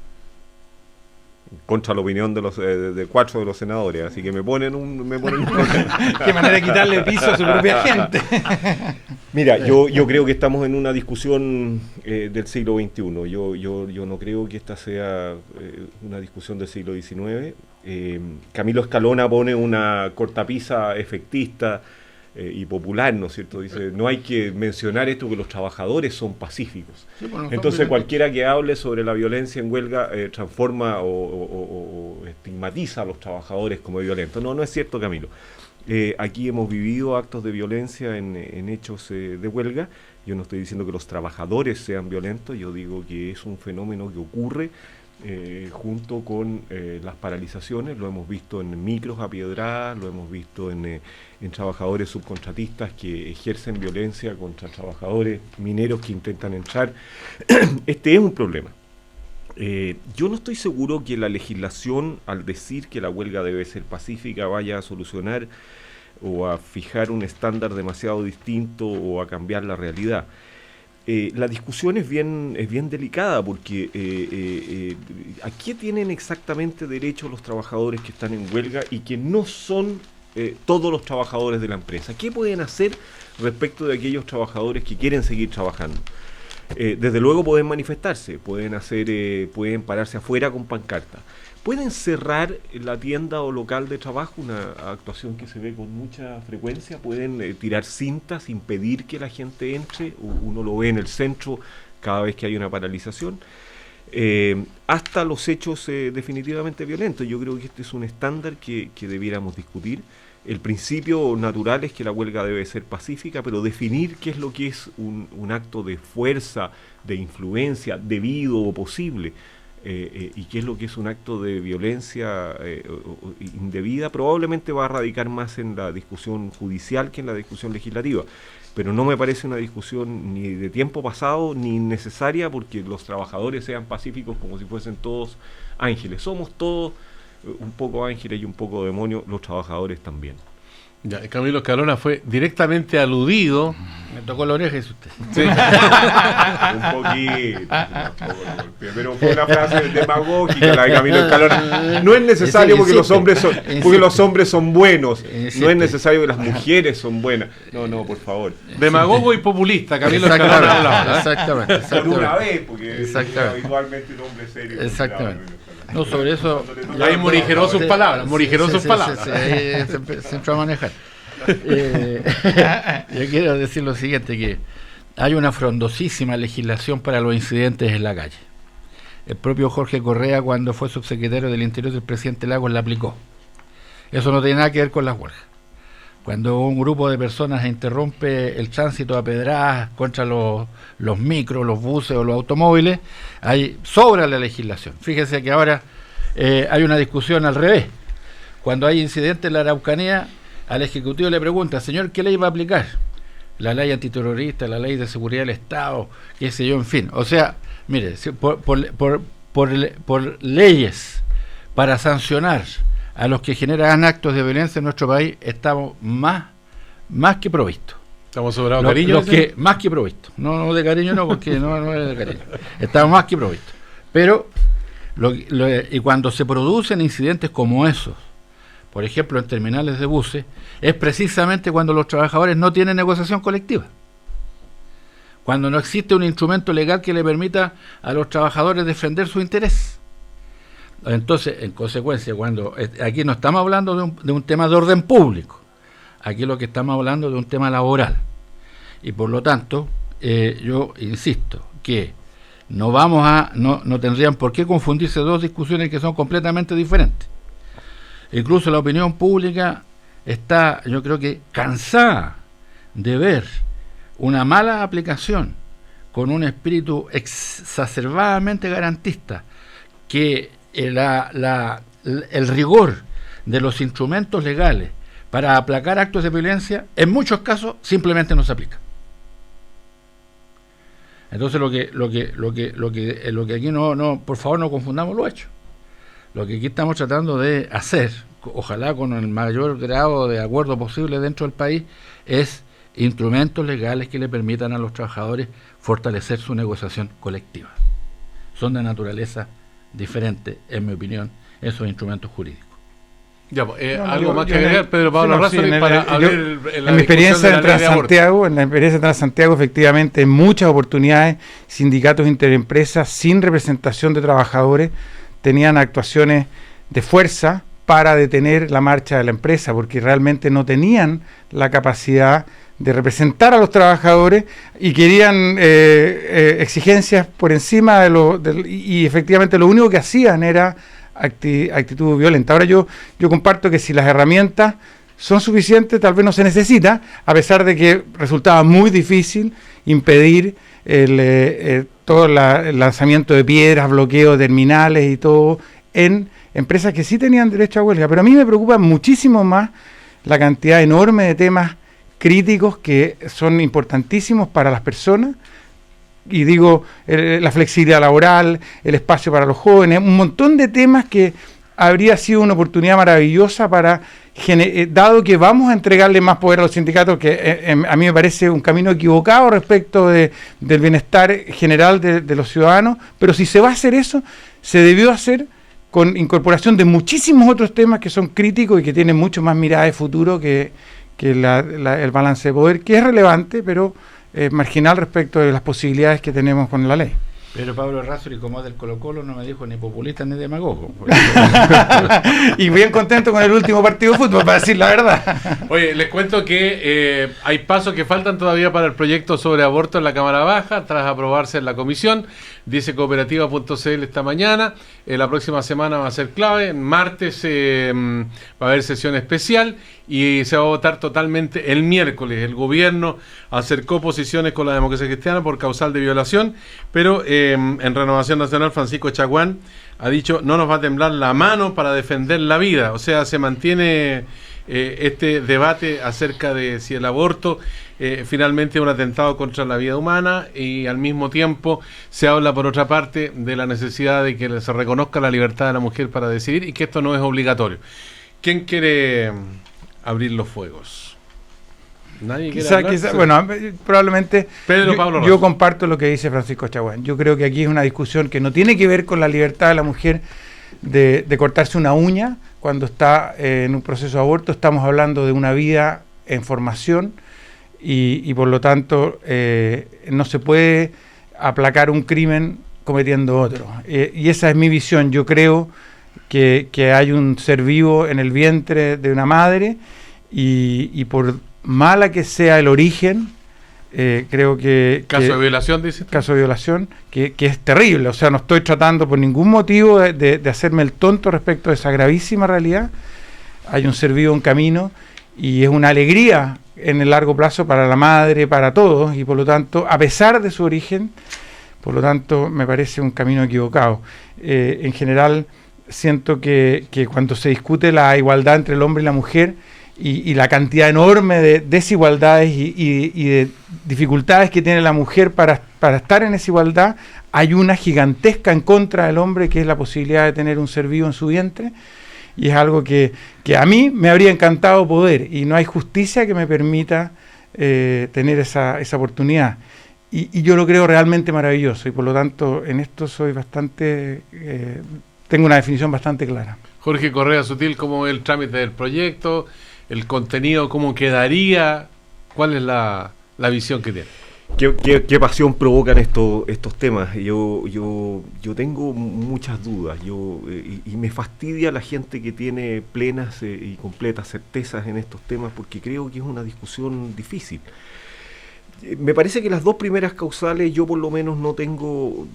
Speaker 3: Contra la opinión de 4 de los senadores, así que me ponen un problema.
Speaker 5: Qué manera de quitarle piso a su propia gente.
Speaker 3: Mira, yo creo que estamos en una discusión del siglo XXI. Yo no creo que esta sea una discusión del siglo XIX. Camilo Escalona pone una cortapisa efectista y popular, ¿no es cierto? Dice, no hay que mencionar esto, que los trabajadores son pacíficos. Sí, bueno, entonces cualquiera que hable sobre la violencia en huelga transforma o estigmatiza a los trabajadores como violentos. No es cierto, Camilo. Aquí hemos vivido actos de violencia en hechos de huelga. Yo no estoy diciendo que los trabajadores sean violentos, yo digo que es un fenómeno que ocurre junto con las paralizaciones. Lo hemos visto en micros apiedradas, lo hemos visto en trabajadores subcontratistas que ejercen violencia contra trabajadores mineros que intentan entrar. Este es un problema. Yo no estoy seguro que la legislación, al decir que la huelga debe ser pacífica, vaya a solucionar o a fijar un estándar demasiado distinto o a cambiar la realidad. La discusión es bien delicada, porque ¿a qué tienen exactamente derecho los trabajadores que están en huelga y que no son todos los trabajadores de la empresa? ¿Qué pueden hacer respecto de aquellos trabajadores que quieren seguir trabajando? Desde luego pueden manifestarse, pueden pararse afuera con pancarta, pueden cerrar la tienda o local de trabajo, una actuación que se ve con mucha frecuencia, pueden tirar cintas, impedir que la gente entre, uno lo ve en el centro cada vez que hay una paralización, hasta los hechos definitivamente violentos. Yo creo que este es un estándar que debiéramos discutir. El principio natural es que la huelga debe ser pacífica, pero definir qué es lo que es un acto de fuerza, de influencia, debido o posible, y qué es lo que es un acto de violencia indebida, probablemente va a radicar más en la discusión judicial que en la discusión legislativa. Pero no me parece una discusión ni de tiempo pasado ni necesaria, porque los trabajadores sean pacíficos como si fuesen todos ángeles. Somos todos un poco ángeles y un poco demonios, los trabajadores también.
Speaker 2: Ya, Camilo Escalona fue directamente aludido
Speaker 4: Me tocó la oreja, es usted.
Speaker 6: Sí. Un poquito. Pero fue una frase demagógica la de Camilo Escalona. No es necesario porque los hombres son buenos. No es necesario que las mujeres son buenas. No, por favor.
Speaker 2: Demagogo y populista, Camilo Escalona hablaba.
Speaker 4: Exactamente.
Speaker 6: Por una vez, porque habitualmente un hombre serio.
Speaker 4: Exactamente. No, sobre eso.
Speaker 2: Ahí morigeró sus palabras.
Speaker 4: Sí, ahí se entró a manejar. Yo quiero decir lo siguiente, que hay una frondosísima legislación para los incidentes en la calle. El propio Jorge Correa, cuando fue subsecretario del Interior del presidente Lagos, la aplicó. Eso no tiene nada que ver con las huelgas. Cuando un grupo de personas interrumpe el tránsito a pedradas contra los micros, los buses o los automóviles, hay sobra la legislación. Fíjese que ahora hay una discusión al revés. Cuando hay incidentes en la Araucanía, al Ejecutivo le pregunta, señor, ¿qué ley va a aplicar? La ley antiterrorista, la ley de seguridad del Estado, qué sé yo, en fin. O sea, mire, por leyes para sancionar a los que generan actos de violencia en nuestro país, estamos más que provistos.
Speaker 2: ¿Estamos sobrados de cariño?
Speaker 4: Más que provistos. No de cariño no, porque no es de cariño. Estamos más que provistos. Pero, y cuando se producen incidentes como esos, por ejemplo, en terminales de buses, es precisamente cuando los trabajadores no tienen negociación colectiva. Cuando no existe un instrumento legal que le permita a los trabajadores defender su interés. Entonces, en consecuencia, cuando aquí no estamos hablando de un tema de orden público, aquí lo que estamos hablando de un tema laboral. Y por lo tanto, yo insisto que no tendrían por qué confundirse dos discusiones que son completamente diferentes. Incluso la opinión pública está, yo creo que, cansada de ver una mala aplicación con un espíritu exacerbadamente garantista, que el rigor de los instrumentos legales para aplacar actos de violencia, en muchos casos, simplemente no se aplica. Entonces lo que aquí no, por favor, no confundamos lo hecho. Lo que aquí estamos tratando de hacer, ojalá con el mayor grado de acuerdo posible dentro del país, es instrumentos legales que le permitan a los trabajadores fortalecer su negociación colectiva. Son de naturaleza diferente, en mi opinión, esos instrumentos jurídicos.
Speaker 2: Ya, algo más que agregar, Pedro Pablo Razzoli, para abrir
Speaker 5: en mi experiencia en Transantiago, efectivamente, en muchas oportunidades, sindicatos interempresas sin representación de trabajadores tenían actuaciones de fuerza para detener la marcha de la empresa, porque realmente no tenían la capacidad de representar a los trabajadores y querían exigencias por encima y efectivamente lo único que hacían era actitud violenta. Ahora yo comparto que si las herramientas son suficientes, tal vez no se necesita, a pesar de que resultaba muy difícil impedir todo el lanzamiento de piedras, bloqueo de terminales y todo en empresas que sí tenían derecho a huelga. Pero a mí me preocupa muchísimo más la cantidad enorme de temas críticos que son importantísimos para las personas, y digo, la flexibilidad laboral, el espacio para los jóvenes, un montón de temas que habría sido una oportunidad maravillosa para, dado que vamos a entregarle más poder a los sindicatos, que a mí me parece un camino equivocado respecto del bienestar general de los ciudadanos, pero si se va a hacer eso, se debió hacer con incorporación de muchísimos otros temas que son críticos y que tienen mucho más mirada de futuro que el balance de poder, que es relevante, pero marginal respecto de las posibilidades que tenemos con la ley.
Speaker 4: Pero Pablo Razzoli, como es del Colo-Colo, no me dijo ni populista ni demagogo.
Speaker 5: Y bien contento con el último partido de fútbol, para decir la verdad.
Speaker 2: Oye, les cuento que hay pasos que faltan todavía para el proyecto sobre aborto en la Cámara Baja, tras aprobarse en la comisión. Dice cooperativa.cl esta mañana. La próxima semana va a ser clave. Martes va a haber sesión especial y se va a votar totalmente el miércoles. El gobierno acercó posiciones con la Democracia Cristiana por causal de violación, pero en Renovación Nacional Francisco Chaguán ha dicho: no nos va a temblar la mano para defender la vida. O sea, se mantiene este debate acerca de si el aborto finalmente es un atentado contra la vida humana, y al mismo tiempo se habla, por otra parte, de la necesidad de que se reconozca la libertad de la mujer para decidir y que esto no es obligatorio. ¿Quién quiere abrir los fuegos?
Speaker 5: Bueno, probablemente
Speaker 2: Pablo
Speaker 5: yo comparto lo que dice Francisco Chaguán. Yo creo que aquí es una discusión que no tiene que ver con la libertad de la mujer de cortarse una uña cuando está en un proceso de aborto. Estamos hablando de una vida en formación y por lo tanto no se puede aplacar un crimen cometiendo otro. Y esa es mi visión. Yo creo que hay un ser vivo en el vientre de una madre y por mala que sea el origen, creo que...
Speaker 2: Caso de violación, dice.
Speaker 5: Caso de violación, que es terrible. O sea, no estoy tratando por ningún motivo de hacerme el tonto respecto de esa gravísima realidad. Hay un ser vivo en camino y es una alegría en el largo plazo para la madre, para todos, y por lo tanto, a pesar de su origen, por lo tanto, me parece un camino equivocado. En general, siento que cuando se discute la igualdad entre el hombre y la mujer, y la cantidad enorme de desigualdades y de dificultades que tiene la mujer para estar en esa igualdad, hay una gigantesca en contra del hombre, que es la posibilidad de tener un ser vivo en su vientre, y es algo que a mí me habría encantado poder, y no hay justicia que me permita tener esa oportunidad. Y yo lo creo realmente maravilloso, y por lo tanto en esto soy bastante... tengo una definición bastante clara.
Speaker 2: Jorge Correa Sutil, ¿cómo es el trámite del proyecto? ¿El contenido cómo quedaría? ¿Cuál es la visión que tiene?
Speaker 6: ¿Qué pasión provocan estos temas? Yo tengo muchas dudas y me fastidia la gente que tiene plenas y completas certezas en estos temas, porque creo que es una discusión difícil. Me parece que las dos primeras causales yo por lo menos no tengo...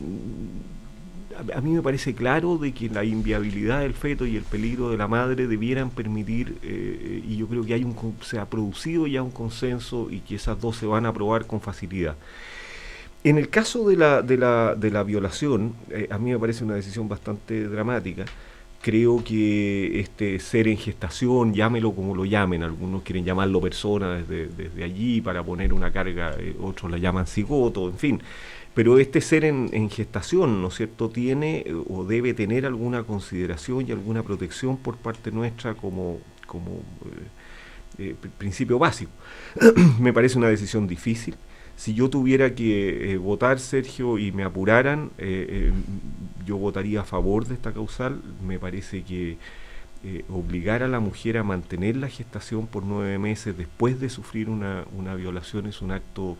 Speaker 6: A mí me parece claro de que la inviabilidad del feto y el peligro de la madre debieran permitir, y yo creo que se ha producido ya un consenso y que esas dos se van a aprobar con facilidad. En el caso de la violación, a mí me parece una decisión bastante dramática. Creo que este ser en gestación, llámelo como lo llamen, algunos quieren llamarlo persona desde allí para poner una carga, otros la llaman cigoto, en fin. Pero este ser en gestación, ¿no es cierto?, tiene o debe tener alguna consideración y alguna protección por parte nuestra como principio básico. Me parece una decisión difícil. Si yo tuviera que votar, Sergio, y me apuraran, yo votaría a favor de esta causal. Me parece que obligar a la mujer a mantener la gestación por 9 meses después de sufrir una violación es un acto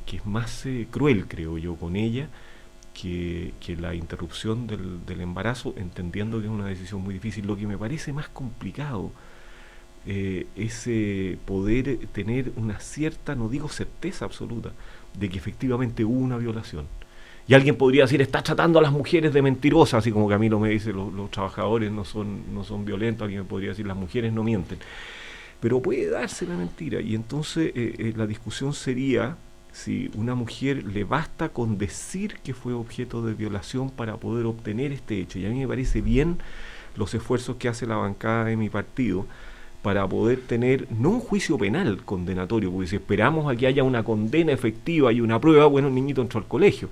Speaker 6: que es más cruel, creo yo, con ella que la interrupción del embarazo, entendiendo que es una decisión muy difícil. Lo que me parece más complicado es poder tener una cierta, no digo certeza absoluta, de que efectivamente hubo una violación. Y alguien podría decir, está tratando a las mujeres de mentirosas, así como Camilo me dice, los trabajadores no son violentos. Alguien podría decir, las mujeres no mienten. Pero puede darse la mentira, y entonces la discusión sería si una mujer le basta con decir que fue objeto de violación para poder obtener este hecho. Y a mí me parece bien los esfuerzos que hace la bancada de mi partido para poder tener, no un juicio penal condenatorio, porque si esperamos a que haya una condena efectiva y una prueba, bueno, el niñito entró al colegio,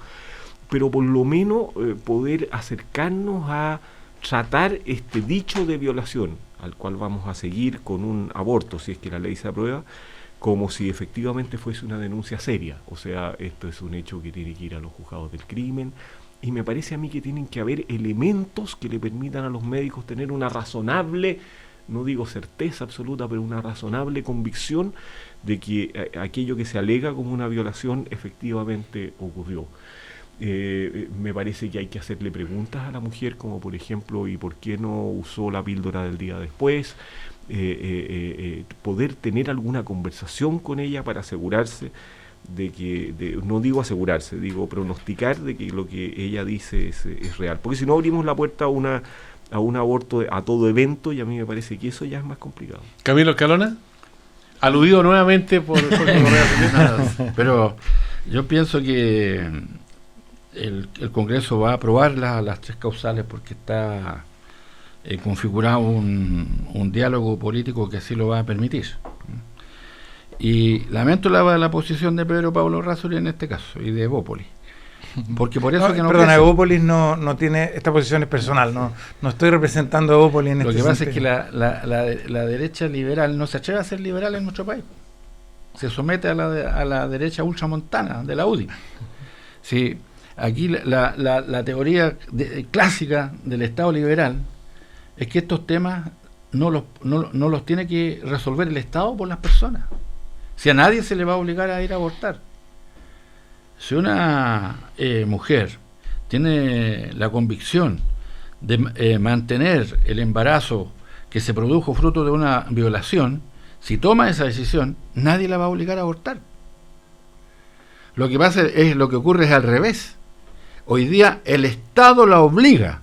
Speaker 6: pero por lo menos poder acercarnos a tratar este dicho de violación, al cual vamos a seguir con un aborto, si es que la ley se aprueba, como si efectivamente fuese una denuncia seria. O sea, esto es un hecho que tiene que ir a los juzgados del crimen, y me parece a mí que tienen que haber elementos que le permitan a los médicos tener una razonable, no digo certeza absoluta, pero una razonable convicción de que aquello que se alega como una violación efectivamente ocurrió. Me parece que hay que hacerle preguntas a la mujer, como por ejemplo, ¿y por qué no usó la píldora del día después? Poder tener alguna conversación con ella para asegurarse de que, no digo asegurarse, digo pronosticar de que lo que ella dice es real, porque si no abrimos la puerta a un aborto a todo evento, y a mí me parece que eso ya es más complicado.
Speaker 2: Camilo Escalona, aludido nuevamente por
Speaker 4: pero yo pienso que el Congreso va a aprobar las 3 causales porque está configurado un diálogo político que así lo va a permitir. Y lamento la posición de Pedro Pablo Errázuriz en este caso, y de Evópolis. Porque por eso
Speaker 5: Evópolis no tiene, esta posición es personal, no estoy representando a Evópolis en este sentido.
Speaker 4: Lo que pasa es que la derecha liberal no se atreve a ser liberal en nuestro país. se somete a la derecha ultramontana de la UDI. Sí, aquí la teoría clásica del Estado liberal es que estos temas no los tiene que resolver el Estado por las personas. Si a nadie se le va a obligar a ir a abortar. Si una mujer tiene la convicción de mantener el embarazo que se produjo fruto de una violación, si toma esa decisión, nadie la va a obligar a abortar. Lo que pasa es, lo que ocurre es al revés. Hoy día el Estado la obliga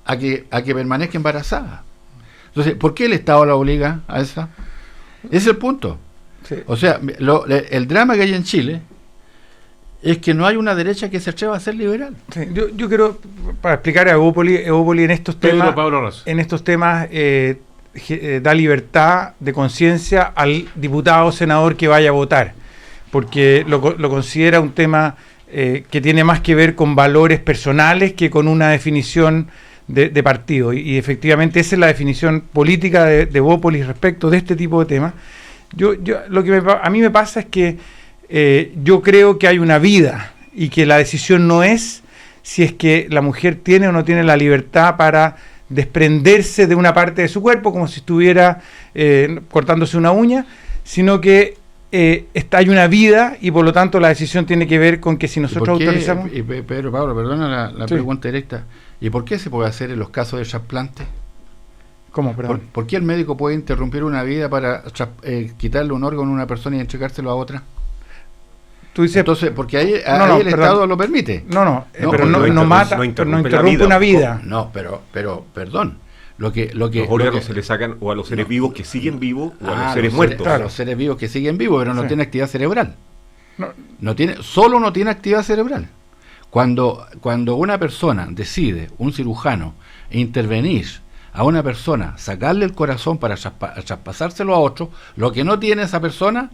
Speaker 4: a que permanezca embarazada. Entonces, ¿por qué el Estado la obliga a esa? Ese es el punto. Sí. O sea, el drama que hay en Chile es que no hay una derecha que se atreva a ser liberal.
Speaker 5: Sí, yo quiero, para explicar a Evópoli en estos temas, da libertad de conciencia al diputado o senador que vaya a votar, porque lo considera un tema que tiene más que ver con valores personales que con una definición de partido, y efectivamente esa es la definición política de Evópoli respecto de este tipo de temas. Lo que a mí me pasa es que yo creo que hay una vida y que la decisión no es si es que la mujer tiene o no tiene la libertad para desprenderse de una parte de su cuerpo como si estuviera cortándose una uña, sino que hay una vida y por lo tanto la decisión tiene que ver con que si nosotros autorizamos...
Speaker 4: Pedro, Pablo, perdona la pregunta directa. ¿Y por qué se puede hacer en los casos de trasplante?
Speaker 5: ¿Cómo, perdón?
Speaker 4: ¿Por qué el médico puede interrumpir una vida para quitarle un órgano a una persona y entregárselo a otra?
Speaker 5: Tú dices,
Speaker 4: entonces, porque ahí el Estado lo permite.
Speaker 5: Pero no mata, no interrumpe una vida.
Speaker 4: No, pero perdón. Los
Speaker 6: órganos se le sacan o a los seres vivos que siguen vivos o a los seres muertos.
Speaker 4: Claro, los seres vivos que siguen vivos, pero no tiene actividad cerebral. No tiene actividad cerebral. Cuando una persona decide, un cirujano, intervenir a una persona, sacarle el corazón para traspasárselo a otro, lo que no tiene esa persona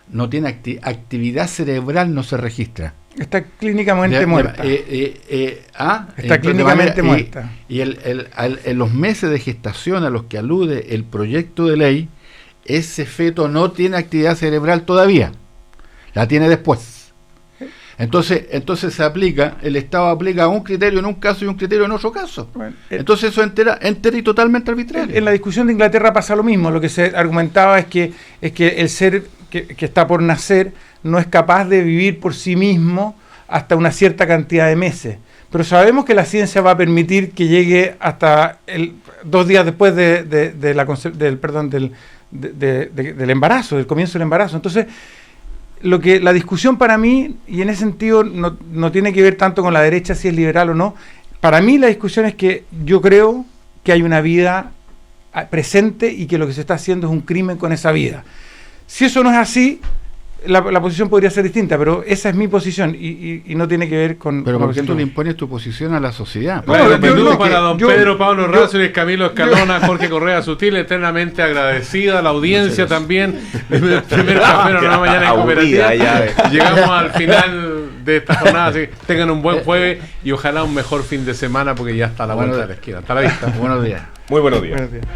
Speaker 4: no tiene actividad cerebral, no se registra.
Speaker 5: Está clínicamente muerta. Está clínicamente muerta.
Speaker 4: Y en los meses de gestación a los que alude el proyecto de ley, ese feto no tiene actividad cerebral todavía. La tiene después. Entonces el Estado aplica un criterio en un caso y un criterio en otro caso. Bueno, entonces eso entera y totalmente arbitrario.
Speaker 5: En la discusión de Inglaterra pasa lo mismo. Lo que se argumentaba es que el ser que está por nacer no es capaz de vivir por sí mismo hasta una cierta cantidad de meses. Pero sabemos que la ciencia va a permitir que llegue hasta 2 días después del embarazo, del comienzo del embarazo. Entonces, la discusión para mí, y en ese sentido no tiene que ver tanto con la derecha si es liberal o no, para mí la discusión es que yo creo que hay una vida presente y que lo que se está haciendo es un crimen con esa vida. Si eso no es así, la posición podría ser distinta, pero esa es mi posición y no tiene que ver con...
Speaker 4: Pero ¿por qué tú le impones tu posición a la sociedad?
Speaker 2: Bueno, para don Pedro Pablo Razo y Camilo Escalona, Jorge Correa Sutil, eternamente agradecida, la audiencia también, el primer café en una mañana en cooperativa. Llegamos al final de esta jornada, así que tengan un buen jueves y ojalá un mejor fin de semana porque ya está a la vuelta de la esquina. Hasta la vista.
Speaker 4: Buenos días.
Speaker 6: Muy buenos días.
Speaker 5: Buenos días.